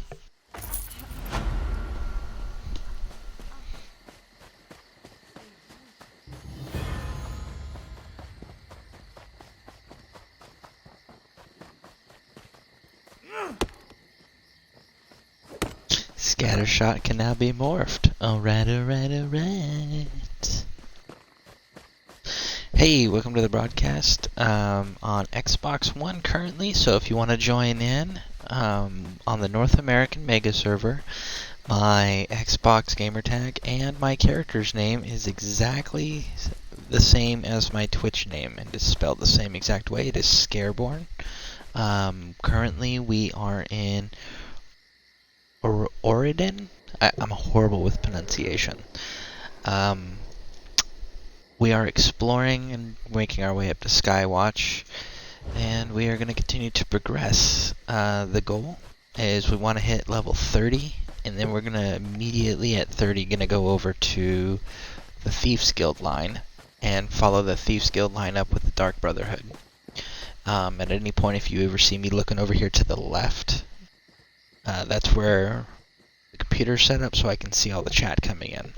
S1: Scattershot can now be morphed. Alright, alright, alright. Hey, welcome to the broadcast on Xbox One currently, so if you want to join in on the North American Mega server, my Xbox gamertag and my character's name is exactly the same as my Twitch name, and it's spelled the same exact way. It is Scareborn. Currently we are in Oregon? I'm horrible with pronunciation. We are exploring and making our way up to Skywatch, and we are going to continue to progress. The goal is we want to hit level 30, and then we're going to immediately at 30 going to go over to the Thieves Guild line and follow the Thieves Guild line up with the Dark Brotherhood. At any point, if you ever see me looking over here to the left, that's where the computer's set up so I can see all the chat coming in.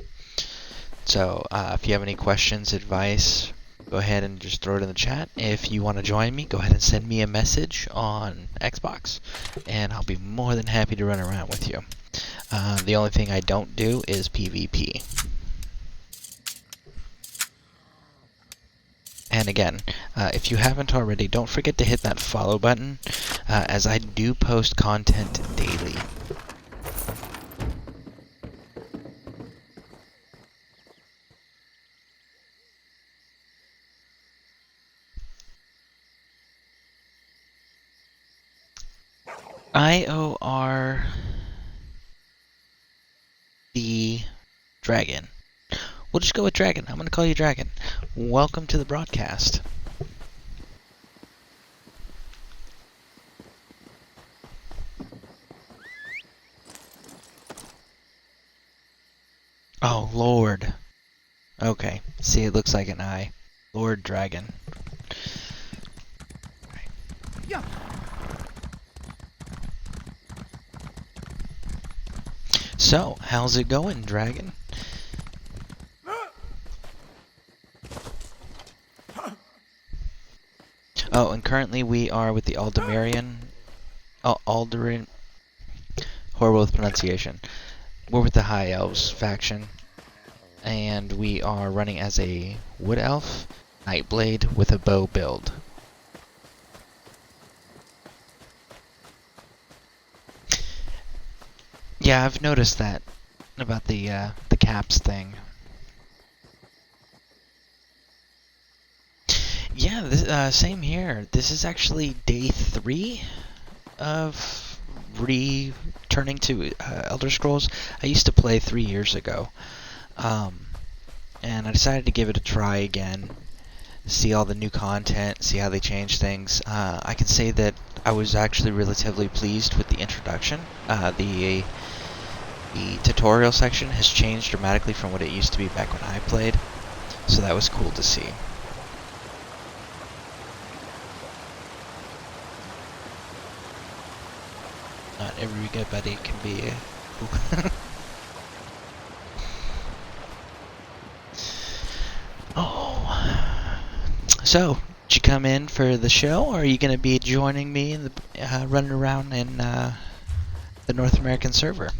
S1: So if you have any questions, advice, go ahead and just throw it in the chat. If you want to join me, go ahead and send me a message on Xbox, and I'll be more than happy to run around with you. The only thing I don't do is PvP. And again, if you haven't already, don't forget to hit that follow button, as I do post content daily. IOR the dragon. We'll just go with Dragon. I'm going to call you Dragon. Welcome to the broadcast. Oh, Lord. Okay. See, it looks like an I. Lord Dragon.
S7: Yeah.
S1: So, how's it going, Dragon? Oh, and currently we are with the Aldemarian... Alderan... Horrible with pronunciation. We're with the High Elves faction. And we are running as a Wood Elf, Nightblade with a bow build. Yeah, I've noticed that about the caps thing. Yeah, this, same here. This is actually day 3 of returning to Elder Scrolls. I used to play 3 years ago, and I decided to give it a try again, see all the new content, see how they change things. I can say that I was actually relatively pleased with the introduction. The tutorial section has changed dramatically from what it used to be back when I played, so that was cool to see. Not everybody can be Oh. So, did you come in for the show, or are you going to be joining me in the running around in the North American server?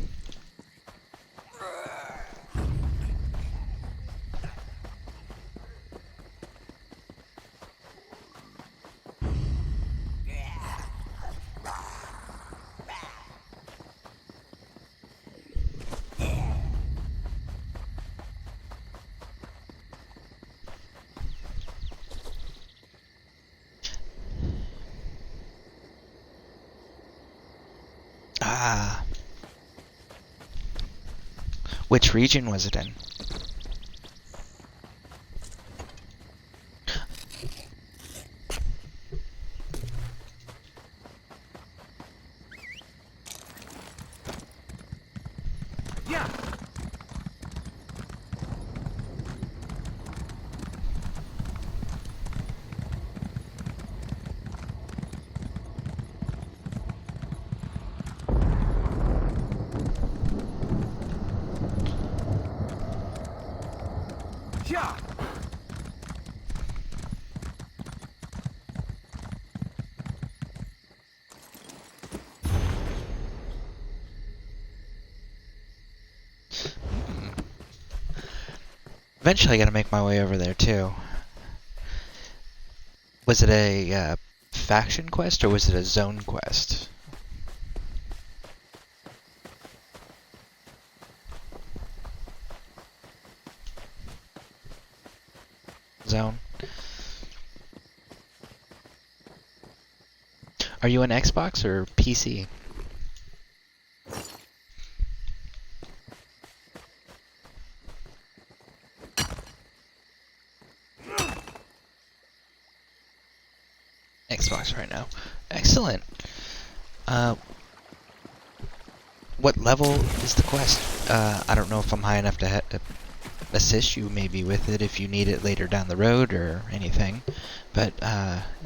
S1: Ah. Which region was it in?
S7: Yeah. Yeah.
S1: Eventually I gotta make my way over there too. Was it a faction quest or was it a zone quest? Zone. Are you on Xbox or PC? Xbox right now. Excellent. What level is the quest? I don't know if I'm high enough to assist you maybe with it if you need it later down the road or anything. But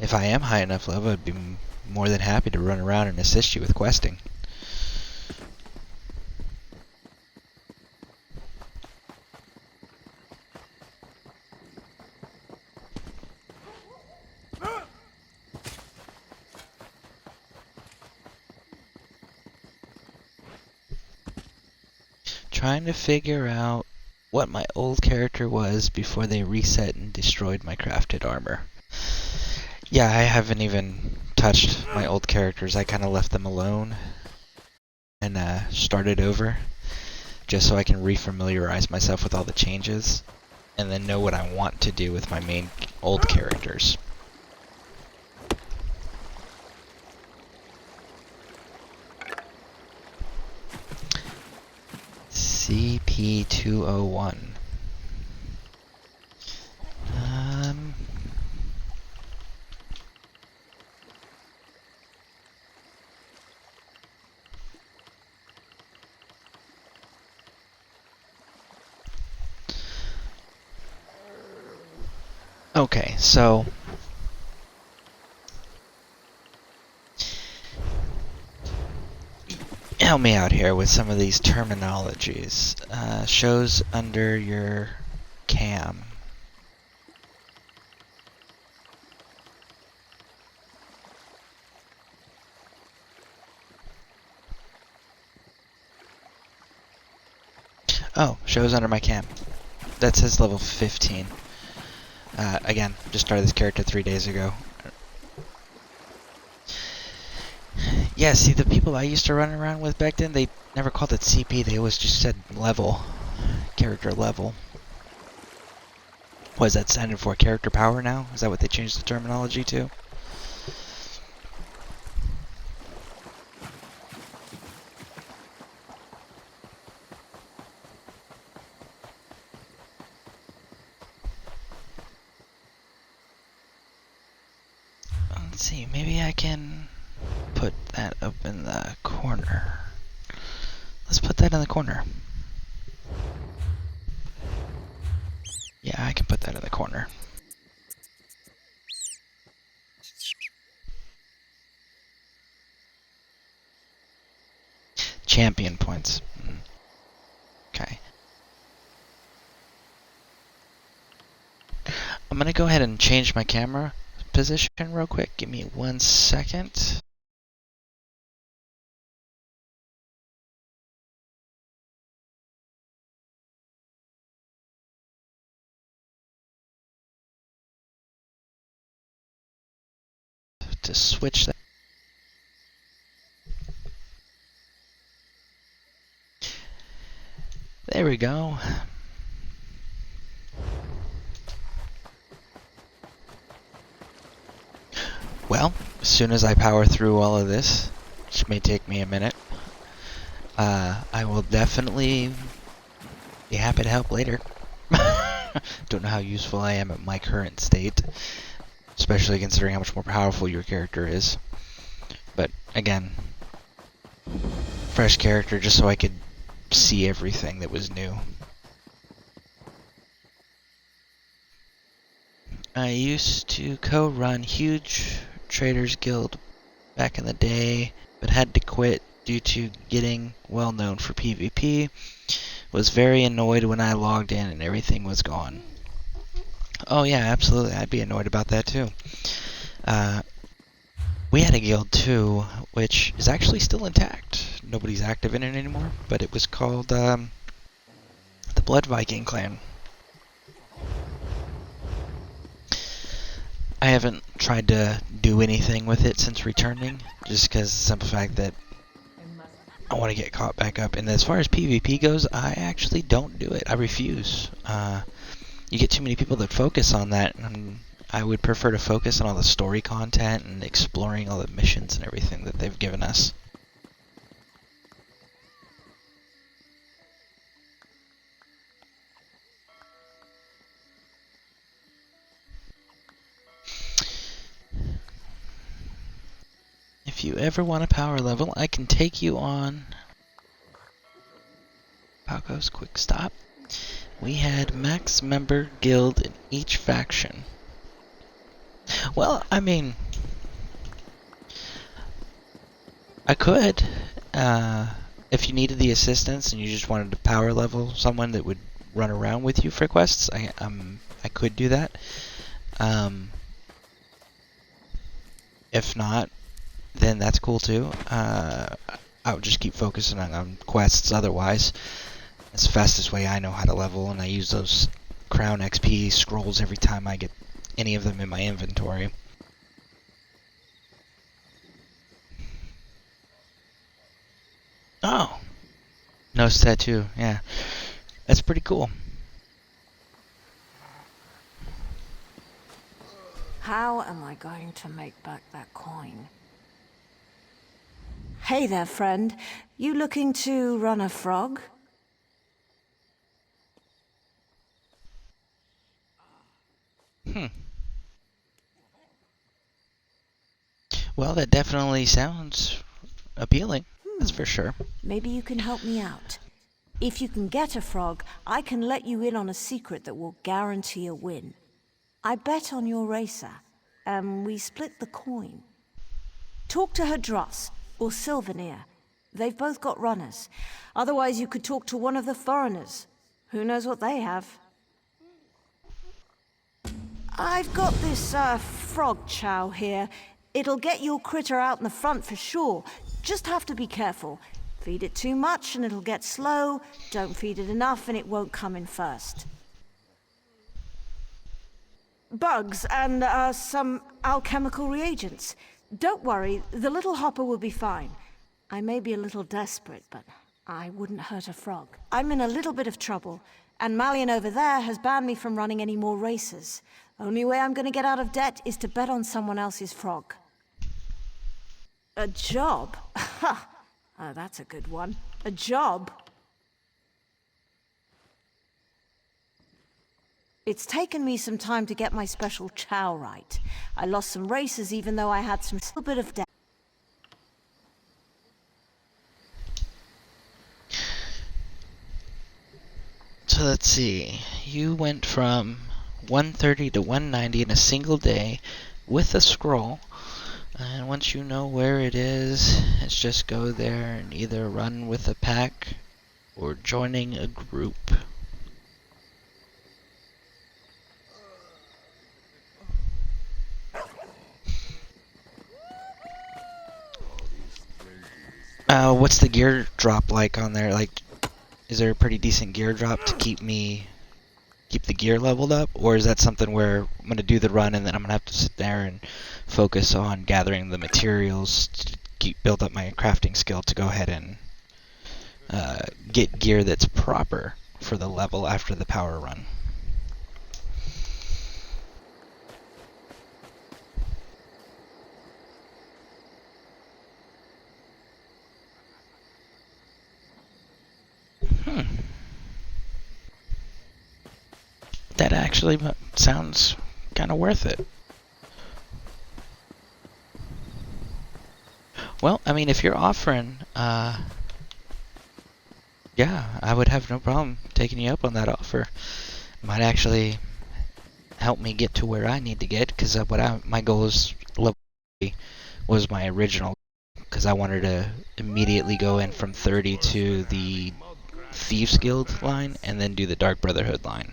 S1: if I am high enough level, I'd be more than happy to run around and assist you with questing. Trying to figure out what my old character was before they reset and destroyed my crafted armor. Yeah, I haven't even touched my old characters. I kind of left them alone and started over just so I can refamiliarize myself with all the changes and then know what I want to do with my main old characters. CP201. Okay, so help me out here with some of these terminologies. Shows under your cam. Oh, shows under my cam. That says level 15. Again, just started this character 3 days ago. Yeah, see, the people I used to run around with back then, they never called it CP, they always just said level. Character level. What is that standard for? Character power now? Is that what they changed the terminology to? Let's see, maybe I can put that up in the corner. Let's put that in the corner. Yeah, I can put that in the corner. Champion points. Okay. I'm gonna go ahead and change my camera position real quick. Give me 1 second. To switch that. There we go. Well, as soon as I power through all of this, which may take me a minute, I will definitely be happy to help later. Don't know how useful I am at my current state, especially considering how much more powerful your character is. But again, fresh character just so I could see everything that was new. I used to co-run huge Traders Guild back in the day, but had to quit due to getting well known for PvP. Was very annoyed when I logged in and everything was gone. Oh yeah, absolutely, I'd be annoyed about that too. We had a guild too, which is actually still intact. Nobody's active in it anymore, but it was called the Blood Viking Clan. I haven't tried to do anything with it since returning, just because the simple fact that I want to get caught back up. And as far as PvP goes, I actually don't do it. I refuse. You get too many people that focus on that, and I would prefer to focus on all the story content and exploring all the missions and everything that they've given us. If you ever want a power level, I can take you on. Paco's quick stop. We had max member guild in each faction. Well, I mean, I could. If you needed the assistance and you just wanted to power level someone that would run around with you for quests, I could do that. If not, then that's cool too. I would just keep focusing on quests otherwise. It's the fastest way I know how to level, and I use those crown XP scrolls every time I get any of them in my inventory. Oh! Nose tattoo, yeah. That's pretty cool.
S13: How am I going to make back that coin? Hey there, friend. You looking to run a frog?
S1: Well, that definitely sounds appealing. That's for sure.
S13: Maybe you can help me out. If you can get a frog, I can let you in on a secret that will guarantee a win. I bet on your racer. We split the coin. Talk to her Dross, or Sylvanir. They've both got runners. Otherwise, you could talk to one of the foreigners. Who knows what they have? I've got this, frog chow here. It'll get your critter out in the front for sure. Just have to be careful. Feed it too much and it'll get slow. Don't feed it enough and it won't come in first. Bugs and, some alchemical reagents. Don't worry, the little hopper will be fine. I may be a little desperate, but I wouldn't hurt a frog. I'm in a little bit of trouble, and Malian over there has banned me from running any more races. Only way I'm gonna get out of debt is to bet on someone else's frog. A job? Ha! Oh, that's a good one. A job? It's taken me some time to get my special chow right. I lost some races even though I had some little bit of debt.
S1: So let's see. You went from 130 to 190 in a single day with a scroll. And once you know where it is, it's just go there and either run with a pack or joining a group. What's the gear drop like on there? Like, is there a pretty decent gear drop to keep the gear leveled up? Or is that something where I'm going to do the run and then I'm going to have to sit there and focus on gathering the materials to build up my crafting skill to go ahead and get gear that's proper for the level after the power run? That actually sounds kind of worth it. Well, I mean, if you're offering, yeah, I would have no problem taking you up on that offer. Might actually help me get to where I need to get, because my goal is level 30 was my original, because I wanted to immediately go in from 30 to the Thieves Guild line and then do the Dark Brotherhood line.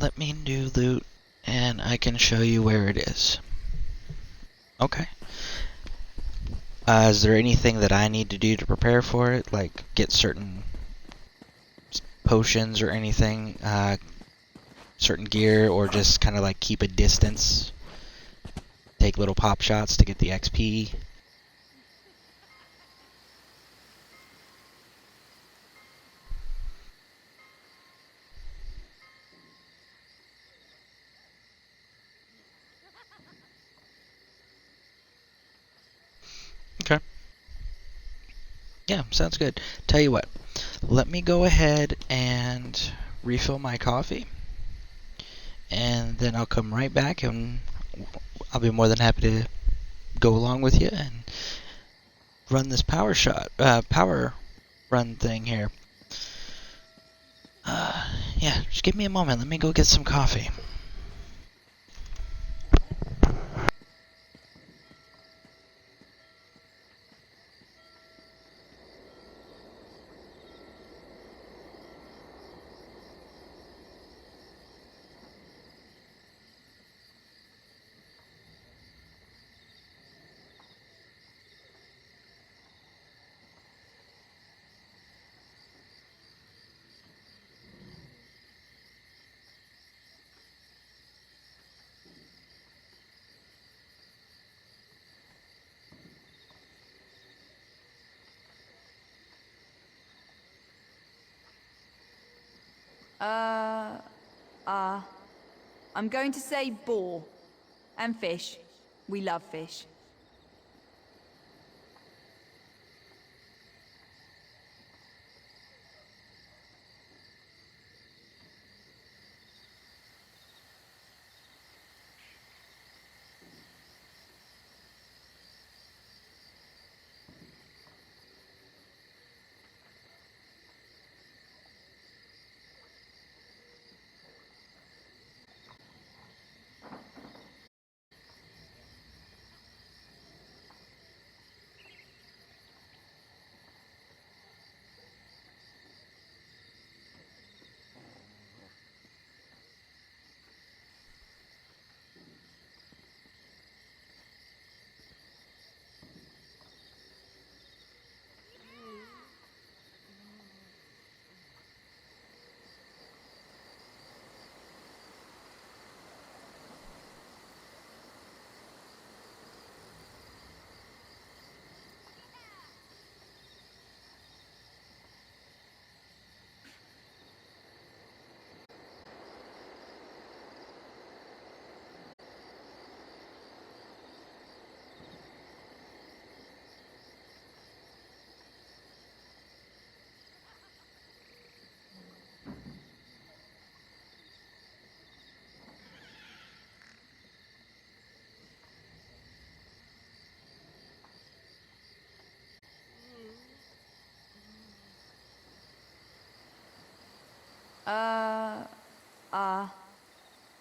S1: Let me do loot, and I can show you where it is. Okay. Is there anything that I need to do to prepare for it? Like, get certain potions or anything? Certain gear, or just kind of like keep a distance? Take little pop shots to get the XP? Okay. Yeah, sounds good. Tell you what, let me go ahead and refill my coffee, and then I'll come right back and I'll be more than happy to go along with you and run this power run thing here. Yeah, just give me a moment. Let me go get some coffee.
S14: I'm going to say boar. And fish. We love fish.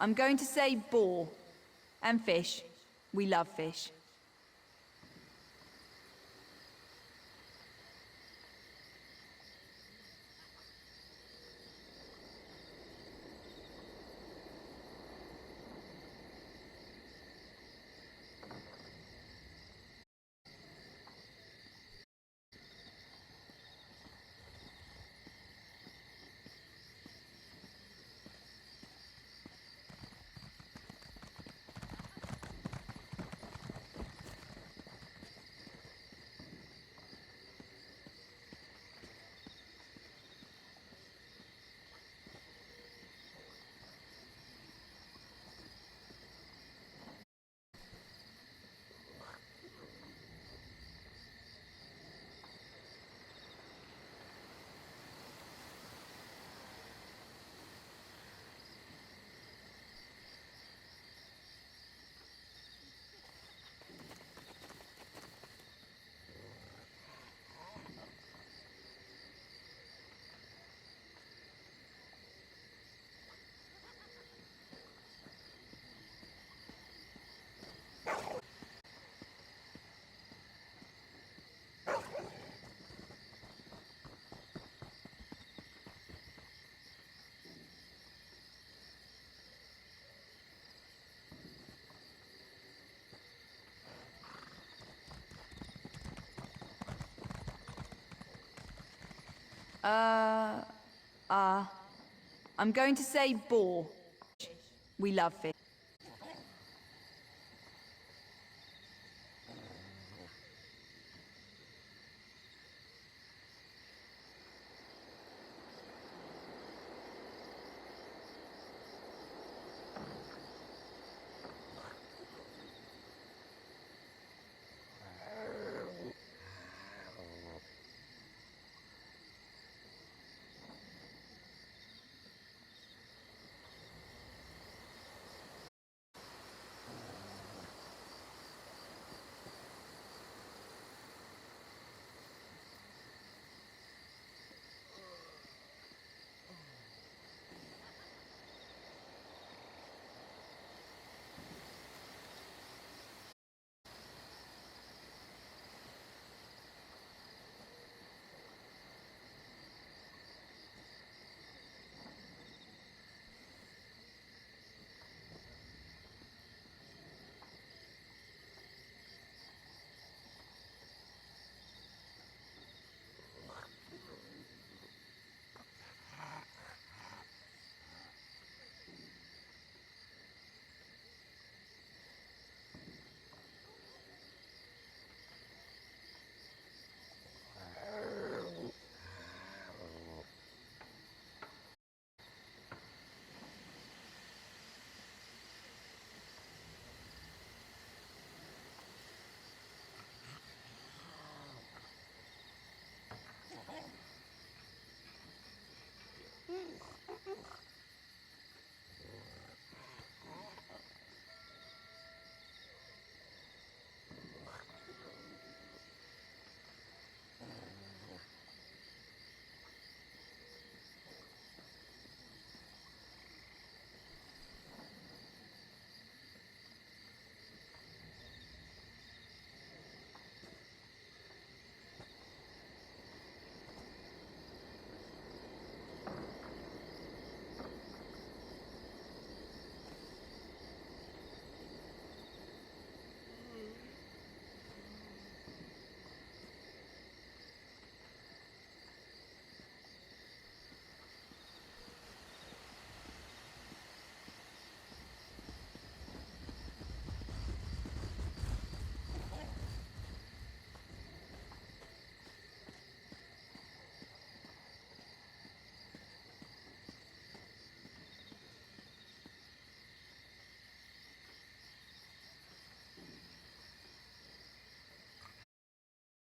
S14: I'm going to say boar. And fish. We love fish. I'm going to say boar. We love fish.